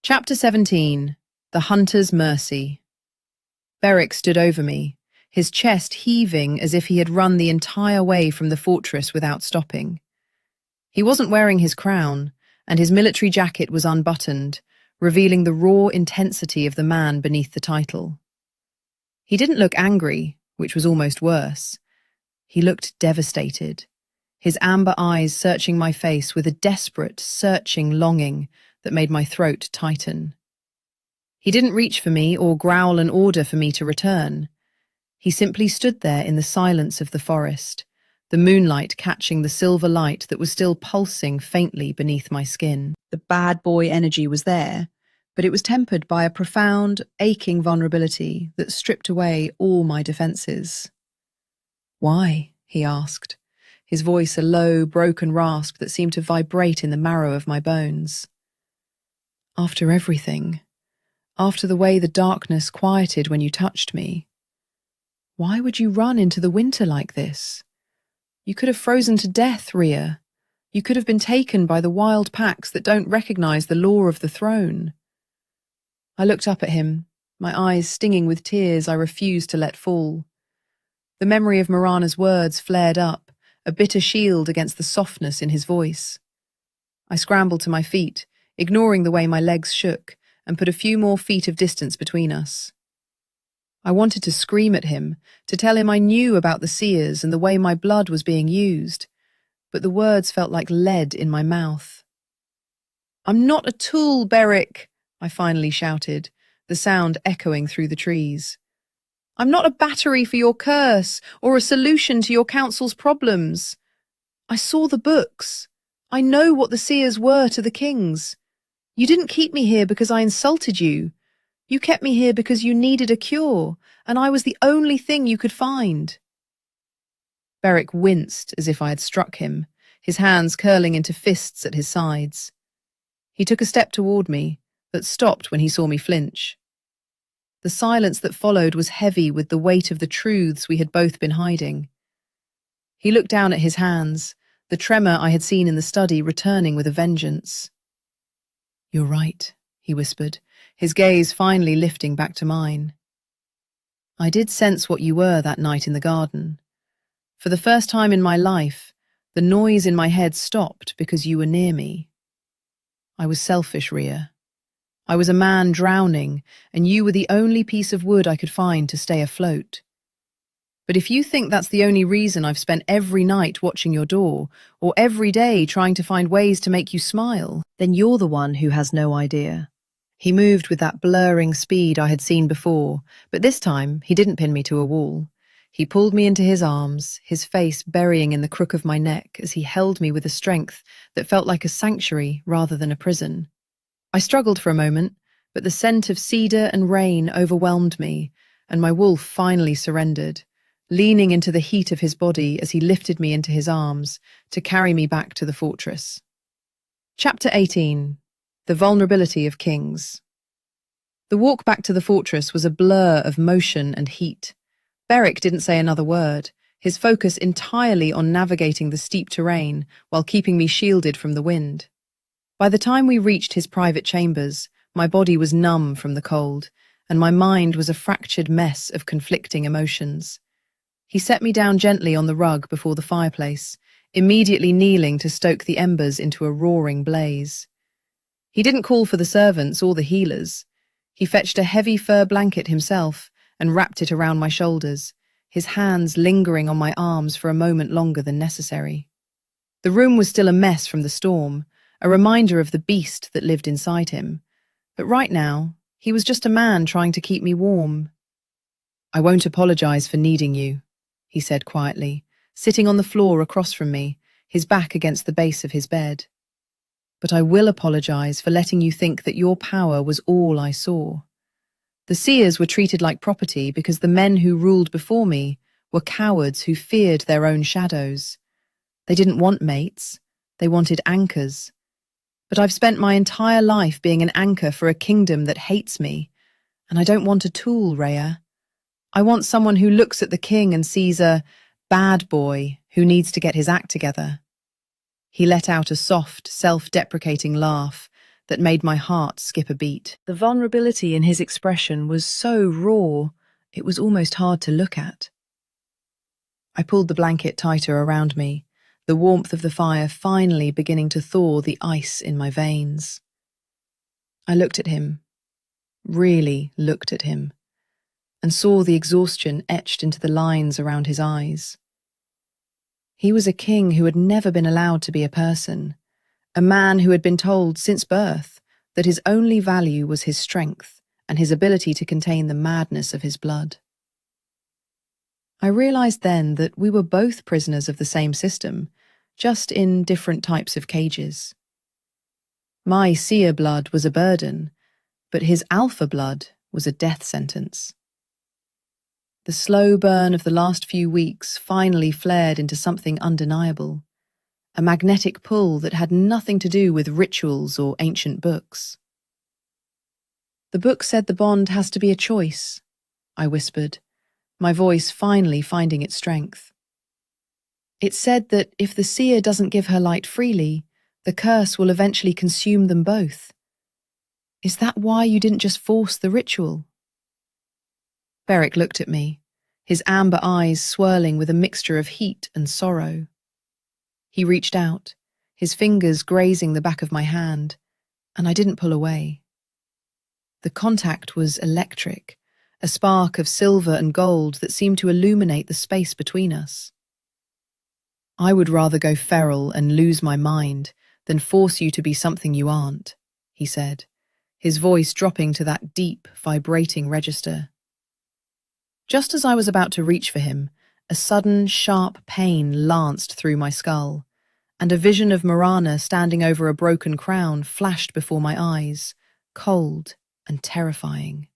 Chapter 17. The Hunter's Mercy. Beric stood over me, his chest heaving as if he had run the entire way from the fortress without stopping. He wasn't wearing his crown, and his military jacket was unbuttoned, revealing the raw intensity of the man beneath the title. He didn't look angry, which was almost worse. He looked devastated, his amber eyes searching my face with a desperate, searching longing that made my throat tighten. He didn't reach for me or growl an order for me to return. He simply stood there in the silence of the forest, the moonlight catching the silver light that was still pulsing faintly beneath my skin. The bad boy energy was there, but it was tempered by a profound, aching vulnerability that stripped away all my defenses. "Why?" he asked, his voice a low, broken rasp that seemed to vibrate in the marrow of my bones. "After everything, after the way the darkness quieted when you touched me, why would you run into the winter like this? You could have frozen to death, Rhea. You could have been taken by the wild packs that don't recognize the law of the throne." I looked up at him, my eyes stinging with tears I refused to let fall. The memory of Morana's words flared up, a bitter shield against the softness in his voice. I scrambled to my feet, ignoring the way my legs shook, and put a few more feet of distance between us. I wanted to scream at him, to tell him I knew about the seers and the way my blood was being used, but the words felt like lead in my mouth. "I'm not a tool, Beric," I finally shouted, the sound echoing through the trees. "I'm not a battery for your curse, or a solution to your council's problems. I saw the books. I know what the seers were to the kings. You didn't keep me here because I insulted you. You kept me here because you needed a cure, and I was the only thing you could find." Beric winced as if I had struck him, his hands curling into fists at his sides. He took a step toward me, but stopped when he saw me flinch. The silence that followed was heavy with the weight of the truths we had both been hiding. He looked down at his hands, the tremor I had seen in the study returning with a vengeance. "You're right," he whispered, his gaze finally lifting back to mine. "I did sense what you were that night in the garden. For the first time in my life, the noise in my head stopped because you were near me. I was selfish, Rhea. I was a man drowning, and you were the only piece of wood I could find to stay afloat. But if you think that's the only reason I've spent every night watching your door, or every day trying to find ways to make you smile, then you're the one who has no idea." He moved with that blurring speed I had seen before, but this time he didn't pin me to a wall. He pulled me into his arms, his face burying in the crook of my neck as he held me with a strength that felt like a sanctuary rather than a prison. I struggled for a moment, but the scent of cedar and rain overwhelmed me, and my wolf finally surrendered, leaning into the heat of his body as he lifted me into his arms to carry me back to the fortress. Chapter 18. The Vulnerability of Kings. The walk back to the fortress was a blur of motion and heat. Beric didn't say another word, his focus entirely on navigating the steep terrain while keeping me shielded from the wind. By the time we reached his private chambers, my body was numb from the cold, and my mind was a fractured mess of conflicting emotions. He set me down gently on the rug before the fireplace, immediately kneeling to stoke the embers into a roaring blaze. He didn't call for the servants or the healers. He fetched a heavy fur blanket himself and wrapped it around my shoulders, his hands lingering on my arms for a moment longer than necessary. The room was still a mess from the storm, a reminder of the beast that lived inside him. But right now, he was just a man trying to keep me warm. "I won't apologize for needing you," he said quietly, sitting on the floor across from me, his back against the base of his bed. "But I will apologize for letting you think that your power was all I saw. The seers were treated like property because the men who ruled before me were cowards who feared their own shadows. They didn't want mates, they wanted anchors. But I've spent my entire life being an anchor for a kingdom that hates me, and I don't want a tool, Rhea. I want someone who looks at the king and sees a bad boy who needs to get his act together." He let out a soft, self-deprecating laugh that made my heart skip a beat. The vulnerability in his expression was so raw, it was almost hard to look at. I pulled the blanket tighter around me, the warmth of the fire finally beginning to thaw the ice in my veins. I looked at him, really looked at him, and saw the exhaustion etched into the lines around his eyes. He was a king who had never been allowed to be a person, a man who had been told since birth that his only value was his strength and his ability to contain the madness of his blood. I realized then that we were both prisoners of the same system, just in different types of cages. My seer blood was a burden, but his alpha blood was a death sentence. The slow burn of the last few weeks finally flared into something undeniable, a magnetic pull that had nothing to do with rituals or ancient books. "The book said the bond has to be a choice," I whispered, my voice finally finding its strength. "It said that if the seer doesn't give her light freely, the curse will eventually consume them both. Is that why you didn't just force the ritual?" Beric looked at me, his amber eyes swirling with a mixture of heat and sorrow. He reached out, his fingers grazing the back of my hand, and I didn't pull away. The contact was electric, a spark of silver and gold that seemed to illuminate the space between us. "I would rather go feral and lose my mind than force you to be something you aren't," he said, his voice dropping to that deep, vibrating register. Just as I was about to reach for him, a sudden, sharp pain lanced through my skull, and a vision of Marana standing over a broken crown flashed before my eyes, cold and terrifying.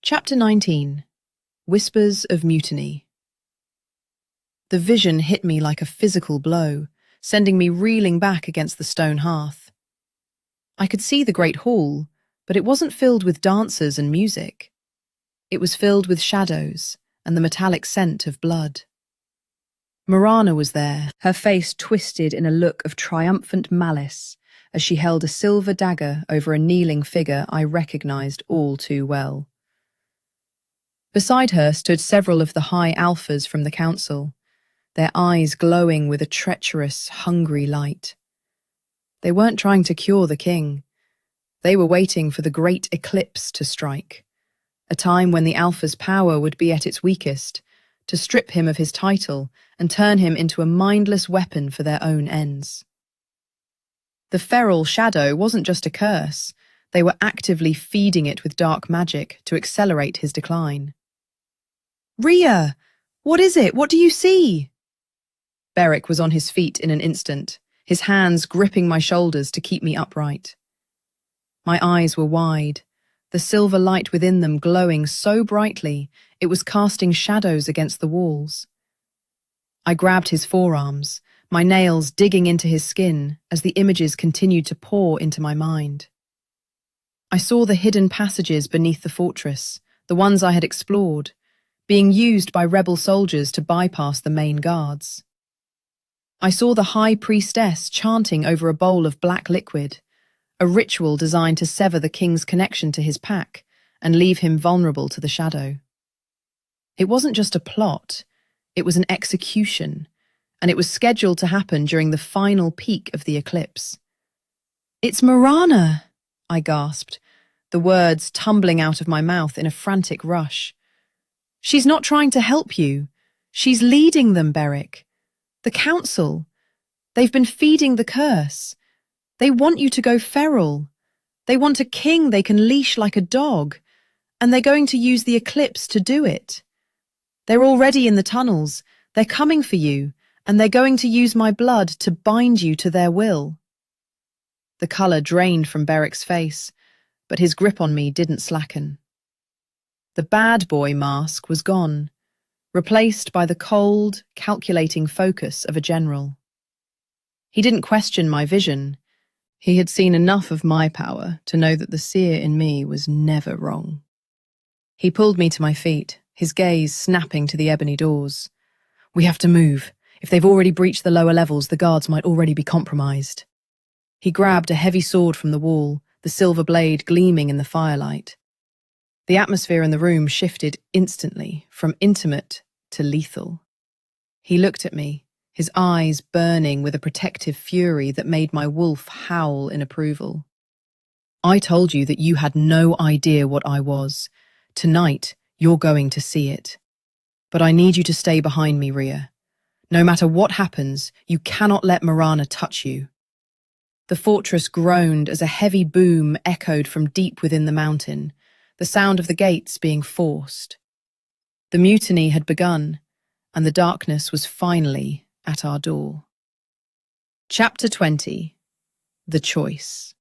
Chapter 19. Whispers of Mutiny. The vision hit me like a physical blow, sending me reeling back against the stone hearth. I could see the great hall, but it wasn't filled with dancers and music. It was filled with shadows and the metallic scent of blood. Marana was there, her face twisted in a look of triumphant malice as she held a silver dagger over a kneeling figure I recognized all too well. Beside her stood several of the high alphas from the council, their eyes glowing with a treacherous, hungry light. They weren't trying to cure the king. They were waiting for the great eclipse to strike, a time when the alpha's power would be at its weakest, to strip him of his title and turn him into a mindless weapon for their own ends. The feral shadow wasn't just a curse, they were actively feeding it with dark magic to accelerate his decline. "Rhea! What is it? What do you see?" Beric was on his feet in an instant, his hands gripping my shoulders to keep me upright. My eyes were wide, the silver light within them glowing so brightly it was casting shadows against the walls. I grabbed his forearms, my nails digging into his skin as the images continued to pour into my mind. I saw the hidden passages beneath the fortress, the ones I had explored, being used by rebel soldiers to bypass the main guards. I saw the high priestess chanting over a bowl of black liquid, a ritual designed to sever the king's connection to his pack and leave him vulnerable to the shadow. It wasn't just a plot, it was an execution, and it was scheduled to happen during the final peak of the eclipse. "It's Marana!" I gasped, the words tumbling out of my mouth in a frantic rush. "She's not trying to help you. She's leading them, Beric. The council. They've been feeding the curse. They want you to go feral. They want a king they can leash like a dog, and they're going to use the eclipse to do it. They're already in the tunnels. They're coming for you, and they're going to use my blood to bind you to their will." The colour drained from Beric's face, but his grip on me didn't slacken. The bad boy mask was gone, replaced by the cold, calculating focus of a general. He didn't question my vision. He had seen enough of my power to know that the seer in me was never wrong. He pulled me to my feet, his gaze snapping to the ebony doors. "We have to move. If they've already breached the lower levels, the guards might already be compromised." He grabbed a heavy sword from the wall, the silver blade gleaming in the firelight. The atmosphere in the room shifted instantly, from intimate to lethal. He looked at me, his eyes burning with a protective fury that made my wolf howl in approval. "I told you that you had no idea what I was. Tonight, you're going to see it. But I need you to stay behind me, Rhea. No matter what happens, you cannot let Marana touch you." The fortress groaned as a heavy boom echoed from deep within the mountain, the sound of the gates being forced. The mutiny had begun, and the darkness was finally at our door. Chapter 20. The Choice.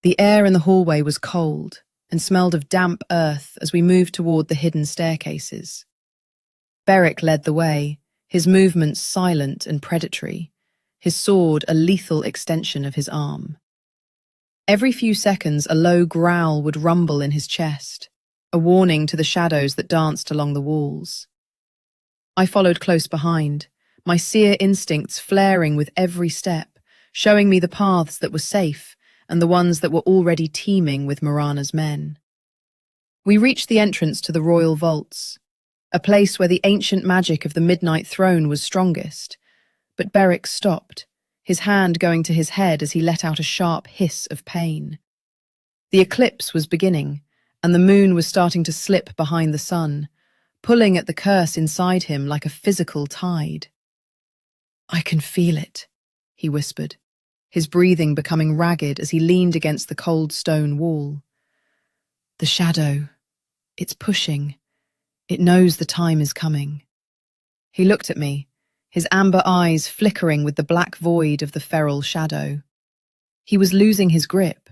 The air in the hallway was cold and smelled of damp earth as we moved toward the hidden staircases. Beric led the way, his movements silent and predatory, his sword a lethal extension of his arm. Every few seconds, a low growl would rumble in his chest, a warning to the shadows that danced along the walls. I followed close behind, my seer instincts flaring with every step, showing me the paths that were safe and the ones that were already teeming with Marana's men. We reached the entrance to the royal vaults, a place where the ancient magic of the Midnight Throne was strongest. But Beric stopped, his hand going to his head as he let out a sharp hiss of pain. The eclipse was beginning, and the moon was starting to slip behind the sun, pulling at the curse inside him like a physical tide. "I can feel it," he whispered, his breathing becoming ragged as he leaned against the cold stone wall. "The shadow. It's pushing. It knows the time is coming." He looked at me, his amber eyes flickering with the black void of the feral shadow. He was losing his grip,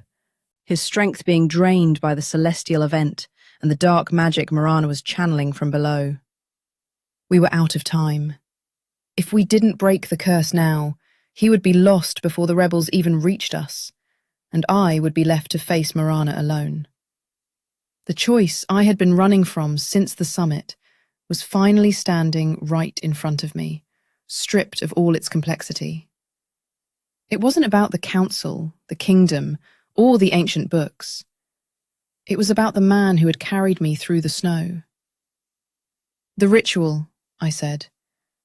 his strength being drained by the celestial event and the dark magic Marana was channeling from below. We were out of time. If we didn't break the curse now, he would be lost before the rebels even reached us, and I would be left to face Marana alone. The choice I had been running from since the summit was finally standing right in front of me, stripped of all its complexity. It wasn't about the council, the kingdom, or the ancient books. It was about the man who had carried me through the snow. "The ritual," I said,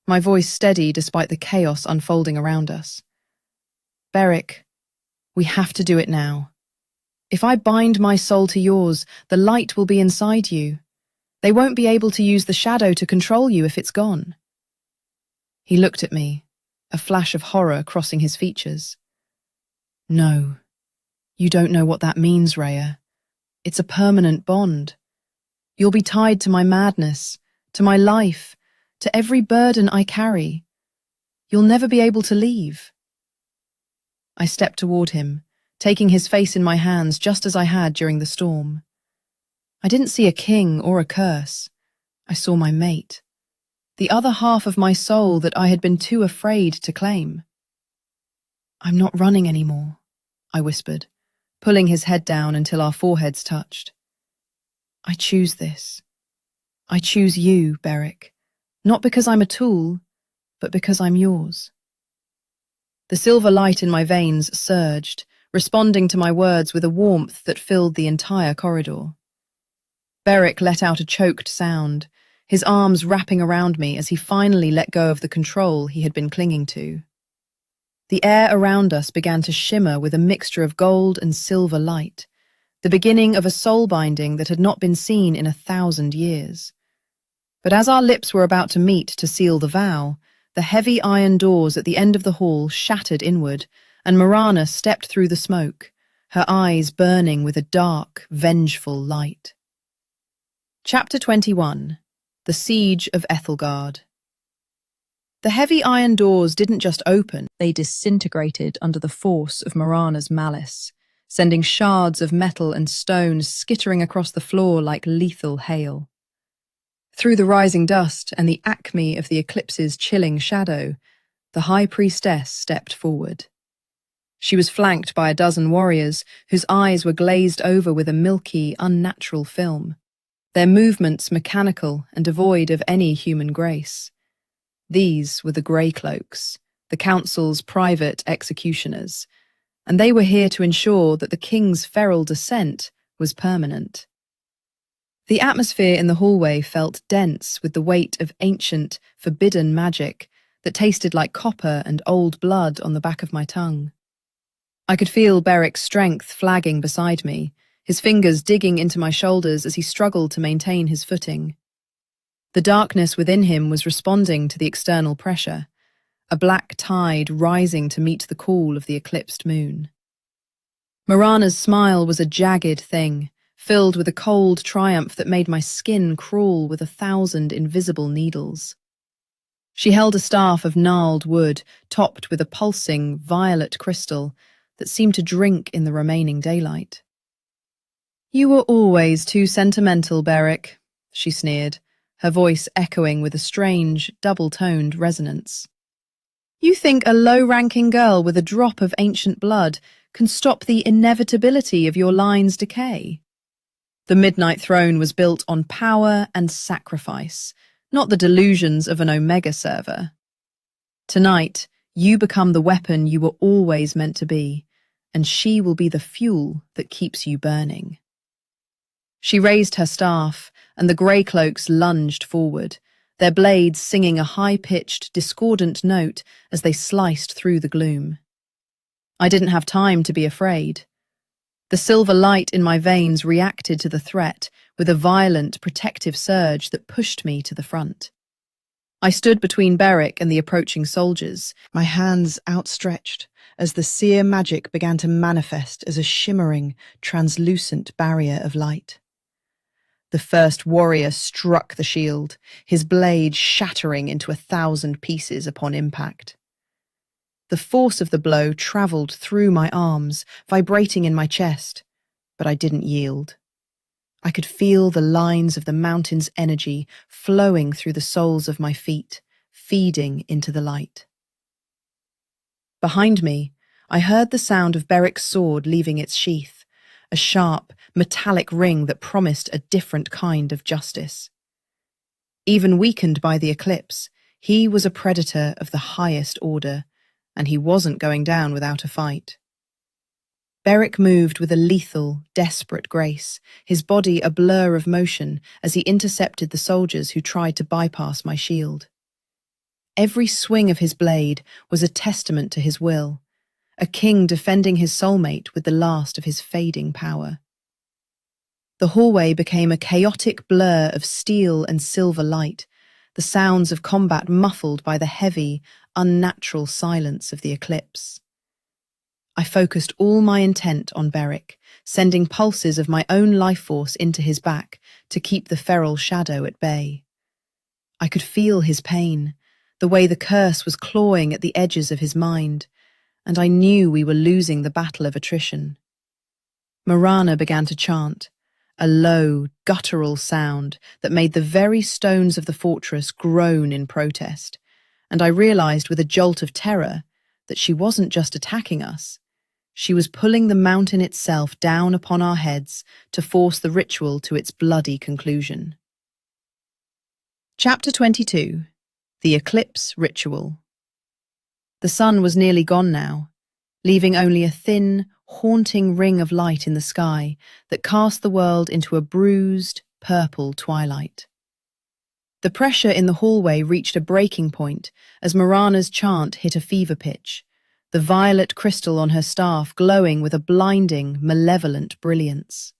my voice steady despite the chaos unfolding around us. "Beric, we have to do it now. If I bind my soul to yours, the light will be inside you. They won't be able to use the shadow to control you if it's gone." He looked at me, a flash of horror crossing his features. "No, you don't know what that means, Rhea. It's a permanent bond. You'll be tied to my madness, to my life, to every burden I carry. You'll never be able to leave." I stepped toward him, taking his face in my hands just as I had during the storm. I didn't see a king or a curse. I saw my mate. the other half of my soul that I had been too afraid to claim. "I'm not running anymore," I whispered, pulling his head down until our foreheads touched. "I choose this. I choose you, Beric, not because I'm a tool, but because I'm yours." The silver light in my veins surged, responding to my words with a warmth that filled the entire corridor. Beric let out a choked sound, his arms wrapping around me as he finally let go of the control he had been clinging to. The air around us began to shimmer with a mixture of gold and silver light, the beginning of a soul binding that had not been seen in 1,000 years. But as our lips were about to meet to seal the vow, the heavy iron doors at the end of the hall shattered inward, and Marana stepped through the smoke, her eyes burning with a dark, vengeful light. Chapter 21. The Siege of Ethelgard. The heavy iron doors didn't just open, they disintegrated under the force of Marana's malice, sending shards of metal and stone skittering across the floor like lethal hail. Through the rising dust and the acme of the eclipse's chilling shadow, the High Priestess stepped forward. She was flanked by a dozen warriors whose eyes were glazed over with a milky, unnatural film, their movements mechanical and devoid of any human grace. These were the Grey Cloaks, the Council's private executioners, and they were here to ensure that the king's feral descent was permanent. The atmosphere in the hallway felt dense with the weight of ancient, forbidden magic that tasted like copper and old blood on the back of my tongue. I could feel Beric's strength flagging beside me, his fingers digging into my shoulders as he struggled to maintain his footing. The darkness within him was responding to the external pressure, a black tide rising to meet the call of the eclipsed moon. Marana's smile was a jagged thing, filled with a cold triumph that made my skin crawl with 1,000 invisible needles. She held a staff of gnarled wood, topped with a pulsing, violet crystal that seemed to drink in the remaining daylight. "You were always too sentimental, Beric," she sneered, her voice echoing with a strange, double-toned resonance. "You think a low-ranking girl with a drop of ancient blood can stop the inevitability of your line's decay? The Midnight Throne was built on power and sacrifice, not the delusions of an Omega server. Tonight, you become the weapon you were always meant to be, and she will be the fuel that keeps you burning." She raised her staff, and the Grey Cloaks lunged forward, their blades singing a high-pitched, discordant note as they sliced through the gloom. I didn't have time to be afraid. The silver light in my veins reacted to the threat with a violent, protective surge that pushed me to the front. I stood between Beric and the approaching soldiers, my hands outstretched as the seer magic began to manifest as a shimmering, translucent barrier of light. The first warrior struck the shield, his blade shattering into 1,000 pieces upon impact. The force of the blow travelled through my arms, vibrating in my chest, but I didn't yield. I could feel the lines of the mountain's energy flowing through the soles of my feet, feeding into the light. Behind me, I heard the sound of Beric's sword leaving its sheath, a sharp, metallic ring that promised a different kind of justice. Even weakened by the eclipse, he was a predator of the highest order, and he wasn't going down without a fight. Beric moved with a lethal, desperate grace, his body a blur of motion as he intercepted the soldiers who tried to bypass my shield. Every swing of his blade was a testament to his will, a king defending his soulmate with the last of his fading power. The hallway became a chaotic blur of steel and silver light, the sounds of combat muffled by the heavy, unnatural silence of the eclipse. I focused all my intent on Beric, sending pulses of my own life force into his back to keep the feral shadow at bay. I could feel his pain, the way the curse was clawing at the edges of his mind, and I knew we were losing the battle of attrition. Marana began to chant, a low, guttural sound that made the very stones of the fortress groan in protest, and I realized with a jolt of terror that she wasn't just attacking us. She was pulling the mountain itself down upon our heads to force the ritual to its bloody conclusion. Chapter 22. The Eclipse Ritual. The sun was nearly gone now, leaving only a thin, haunting ring of light in the sky that cast the world into a bruised, purple twilight. The pressure in the hallway reached a breaking point as Morana's chant hit a fever pitch, the violet crystal on her staff glowing with a blinding, malevolent brilliance.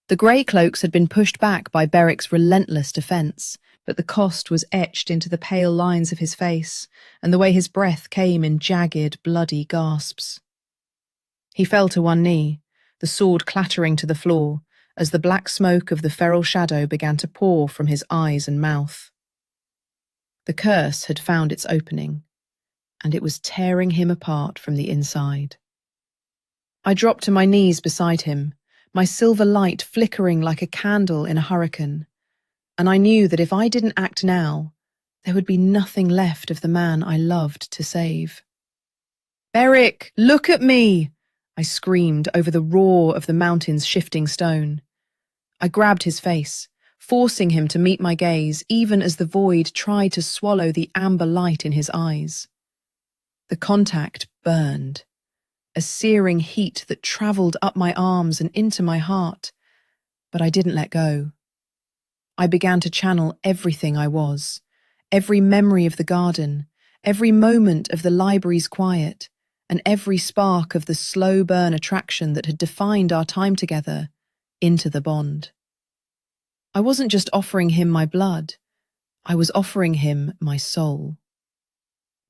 The grey cloaks had been pushed back by Beric's relentless defence, but the cost was etched into the pale lines of his face and the way his breath came in jagged, bloody gasps. He fell to one knee, the sword clattering to the floor, as the black smoke of the feral shadow began to pour from his eyes and mouth. The curse had found its opening, and it was tearing him apart from the inside. I dropped to my knees beside him, my silver light flickering like a candle in a hurricane, and I knew that if I didn't act now, there would be nothing left of the man I loved to save. "Beric, look at me!" I screamed over the roar of the mountain's shifting stone. I grabbed his face, forcing him to meet my gaze even as the void tried to swallow the amber light in his eyes. The contact burned, a searing heat that travelled up my arms and into my heart, but I didn't let go. I began to channel everything I was, every memory of the garden, every moment of the library's quiet, and every spark of the slow burn attraction that had defined our time together, into the bond. I wasn't just offering him my blood, I was offering him my soul.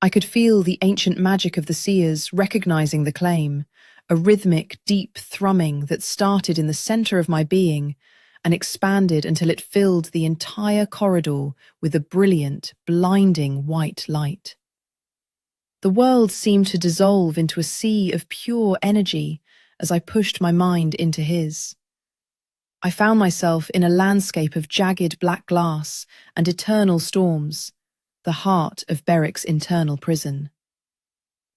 I could feel the ancient magic of the seers recognizing the claim, a rhythmic, deep thrumming that started in the center of my being and expanded until it filled the entire corridor with a brilliant, blinding white light. The world seemed to dissolve into a sea of pure energy as I pushed my mind into his. I found myself in a landscape of jagged black glass and eternal storms, the heart of Beric's internal prison.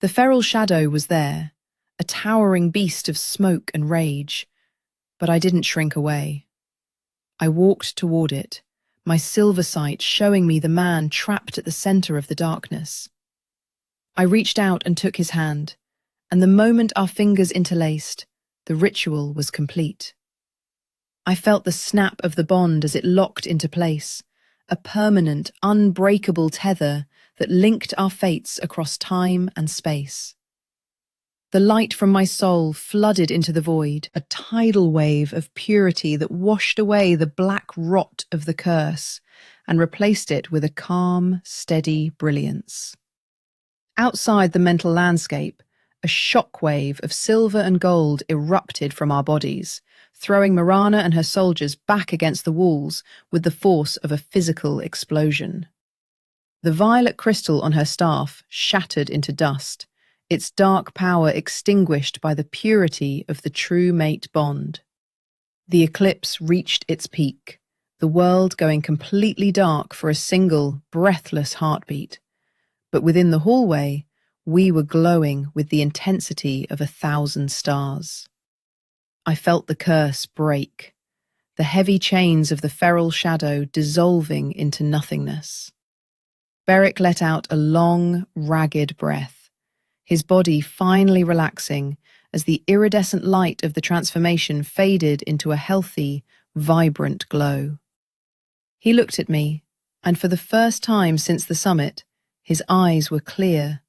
The feral shadow was there, a towering beast of smoke and rage, but I didn't shrink away. I walked toward it, my silver sight showing me the man trapped at the center of the darkness. I reached out and took his hand, and the moment our fingers interlaced, the ritual was complete. I felt the snap of the bond as it locked into place, a permanent, unbreakable tether that linked our fates across time and space. The light from my soul flooded into the void, a tidal wave of purity that washed away the black rot of the curse and replaced it with a calm, steady brilliance. Outside the mental landscape, a shockwave of silver and gold erupted from our bodies, throwing Morana and her soldiers back against the walls with the force of a physical explosion. The violet crystal on her staff shattered into dust, its dark power extinguished by the purity of the true mate bond. The eclipse reached its peak, the world going completely dark for a single, breathless heartbeat. But within the hallway, we were glowing with the intensity of 1,000 stars. I felt the curse break, the heavy chains of the feral shadow dissolving into nothingness. Beric let out a long, ragged breath, his body finally relaxing as the iridescent light of the transformation faded into a healthy, vibrant glow. He looked at me, and for the first time since the summit, his eyes were clear,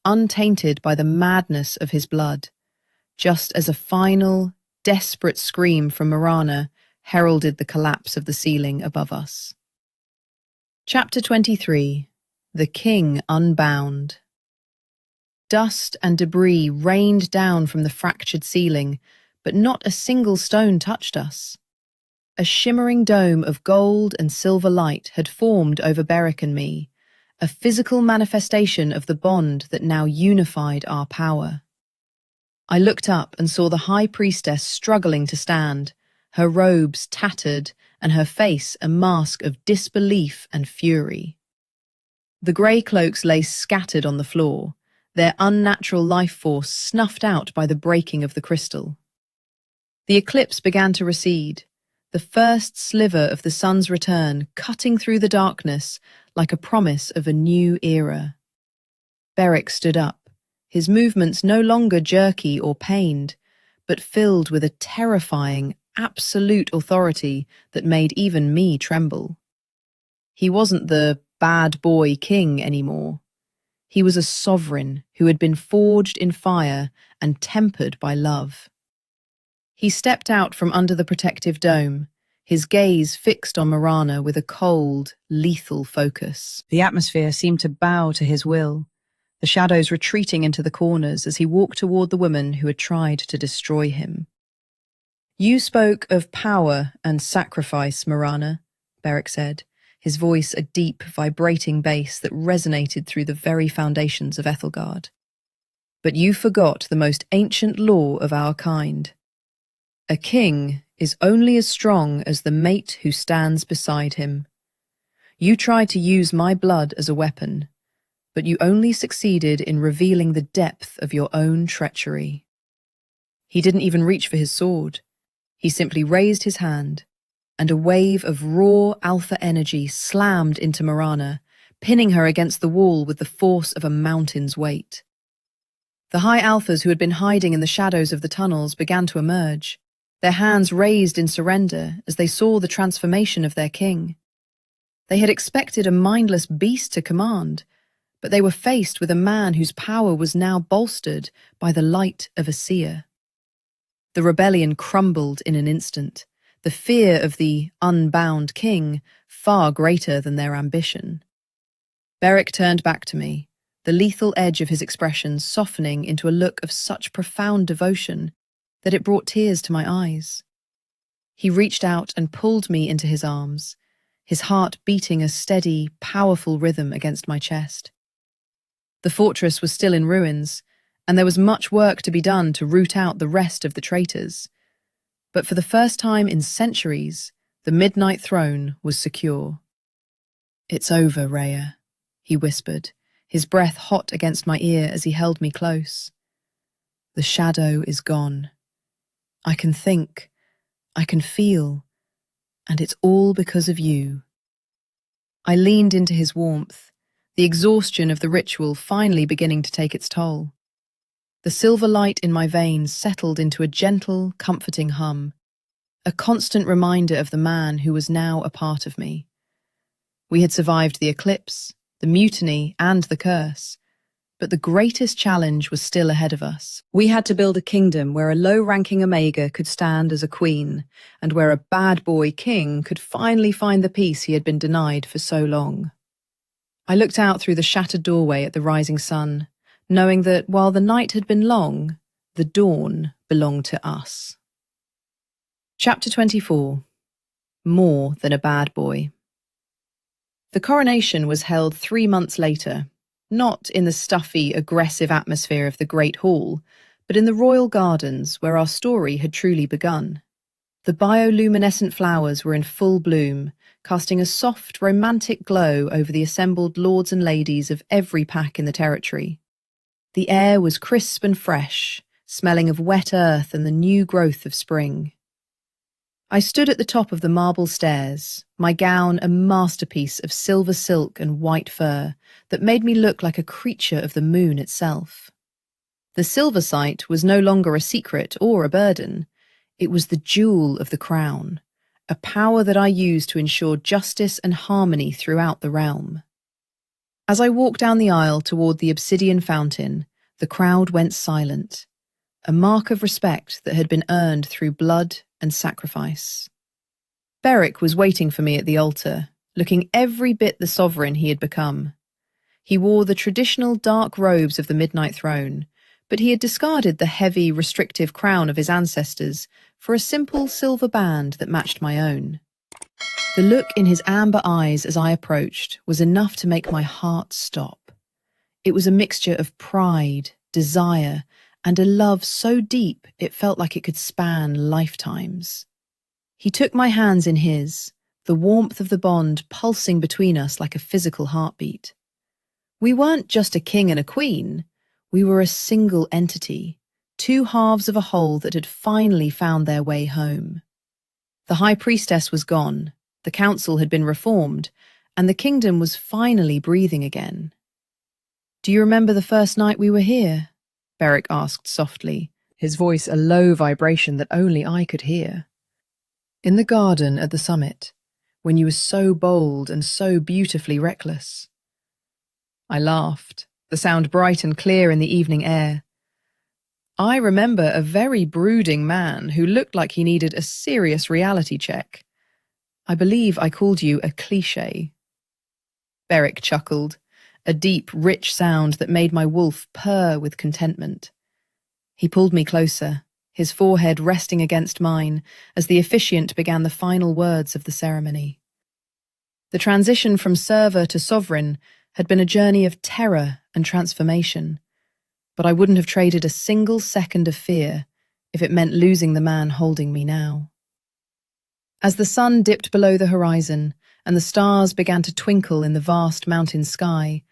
untainted by the madness of his blood, just as a final, desperate scream from Morana heralded the collapse of the ceiling above us. Chapter 23. The King Unbound. Dust and debris rained down from the fractured ceiling, but not a single stone touched us. A shimmering dome of gold and silver light had formed over Beric and me, a physical manifestation of the bond that now unified our power. I looked up and saw the High Priestess struggling to stand, her robes tattered and her face a mask of disbelief and fury. The grey cloaks lay scattered on the floor, their unnatural life force snuffed out by the breaking of the crystal. The eclipse began to recede, the first sliver of the sun's return cutting through the darkness like a promise of a new era. Beric stood up, his movements no longer jerky or pained, but filled with a terrifying, absolute authority that made even me tremble. He wasn't the bad boy king anymore. He was a sovereign who had been forged in fire and tempered by love. He stepped out from under the protective dome, his gaze fixed on Marana with a cold, lethal focus.
The atmosphere seemed to bow to his will, the shadows retreating into the corners as he walked toward the woman who had tried to destroy him. "You spoke of power and sacrifice, Marana," Beric said, his voice a deep, vibrating bass that resonated through the very foundations of Ethelgard. "But you forgot the most ancient law of our kind. A king is only as strong as the mate who stands beside him. You tried to use my blood as a weapon, but you only succeeded in revealing the depth of your own treachery." He didn't even reach for his sword. He simply raised his hand, and a wave of raw alpha energy slammed into Marana, pinning her against the wall with the force of a mountain's weight. The high alphas who had been hiding in the shadows of the tunnels began to emerge, their hands raised in surrender as they saw the transformation of their king. They had expected a mindless beast to command, but they were faced with a man whose power was now bolstered by the light of a seer. The rebellion crumbled in an instant, the fear of the unbound king far greater than their ambition. Beric turned back to me, the lethal edge of his expression softening into a look of such profound devotion that it brought tears to my eyes. He reached out and pulled me into his arms, his heart beating a steady, powerful rhythm against my chest. The fortress was still in ruins, and there was much work to be done to root out the rest of the traitors. But for the first time in centuries, the Midnight Throne was secure. "It's over, Rhea," he whispered, his breath hot against my ear as he held me close. "The shadow is gone. I can think, I can feel, and it's all because of you." I leaned into his warmth, the exhaustion of the ritual finally beginning to take its toll. The silver light in my veins settled into a gentle, comforting hum, a constant reminder of the man who was now a part of me. We had survived the eclipse, the mutiny, and the curse, but the greatest challenge was still ahead of us. We had to build a kingdom where a low-ranking Omega could stand as a queen, and where a bad boy king could finally find the peace he had been denied for so long. I looked out through the shattered doorway at the rising sun, knowing that while the night had been long, the dawn belonged to us. Chapter 24. More Than a Bad Boy. The coronation was held 3 months later, not in the stuffy, aggressive atmosphere of the Great Hall, but in the royal gardens where our story had truly begun. The bioluminescent flowers were in full bloom, casting a soft, romantic glow over the assembled lords and ladies of every pack in the territory. The air was crisp and fresh, smelling of wet earth and the new growth of spring. I stood at the top of the marble stairs, my gown a masterpiece of silver silk and white fur that made me look like a creature of the moon itself. The silver sight was no longer a secret or a burden. It was the jewel of the crown, a power that I used to ensure justice and harmony throughout the realm. As I walked down the aisle toward the obsidian fountain, the crowd went silent, a mark of respect that had been earned through blood and sacrifice. Beric was waiting for me at the altar, looking every bit the sovereign he had become. He wore the traditional dark robes of the Midnight Throne, but he had discarded the heavy, restrictive crown of his ancestors for a simple silver band that matched my own. The look in his amber eyes as I approached was enough to make my heart stop. It was a mixture of pride, desire, and a love so deep it felt like it could span lifetimes.
He took my hands in his, the warmth of the bond pulsing between us like a physical heartbeat. We weren't just a king and a queen, we were a single entity, two halves of a whole that had finally found their way home. The high priestess was gone, the council had been reformed, and the kingdom was finally breathing again. "Do you remember the first night we were here?" Beric asked softly, his voice a low vibration that only I could hear. "In the garden at the summit, when you were so bold and so beautifully reckless." I laughed, the sound bright and clear in the evening air. "I remember a very brooding man who looked like he needed a serious reality check. I believe I called you a cliché." Beric chuckled, a deep, rich sound that made my wolf purr with contentment. He pulled me closer, his forehead resting against mine as the officiant began the final words of the ceremony. The transition from server to sovereign had been a journey of terror and transformation, but I wouldn't have traded a single second of fear if it meant losing the man holding me now. As the sun dipped below the horizon and the stars began to twinkle in the vast mountain sky,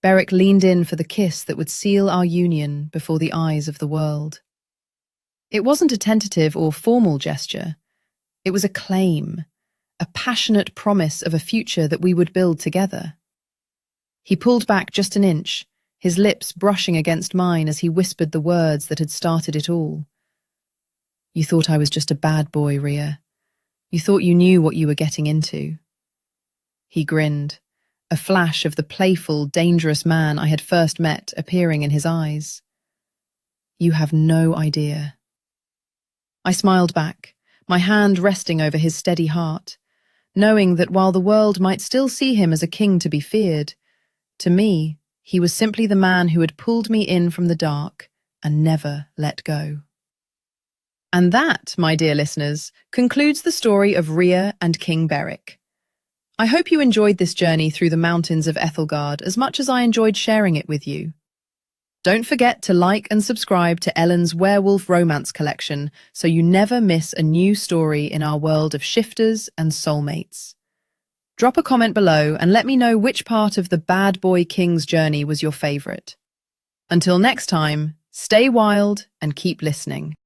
Beric leaned in for the kiss that would seal our union before the eyes of the world. It wasn't a tentative or formal gesture. It was a claim, a passionate promise of a future that we would build together. He pulled back just an inch, his lips brushing against mine as he whispered the words that had started it all. "You thought I was just a bad boy, Rhea. You thought you knew what you were getting into." He grinned, a flash of the playful, dangerous man I had first met appearing in his eyes. "You have no idea." I smiled back, my hand resting over his steady heart, knowing that while the world might still see him as a king to be feared, to me, he was simply the man who had pulled me in from the dark and never let go. And that, my dear listeners, concludes the story of Rhea and King Beric. I hope you enjoyed this journey through the mountains of Ethelgard as much as I enjoyed sharing it with you. Don't forget to like and subscribe to Ellen's Werewolf Romance collection so you never miss a new story in our world of shifters and soulmates. Drop a comment below and let me know which part of the Bad Boy King's journey was your favorite. Until next time, stay wild and keep listening.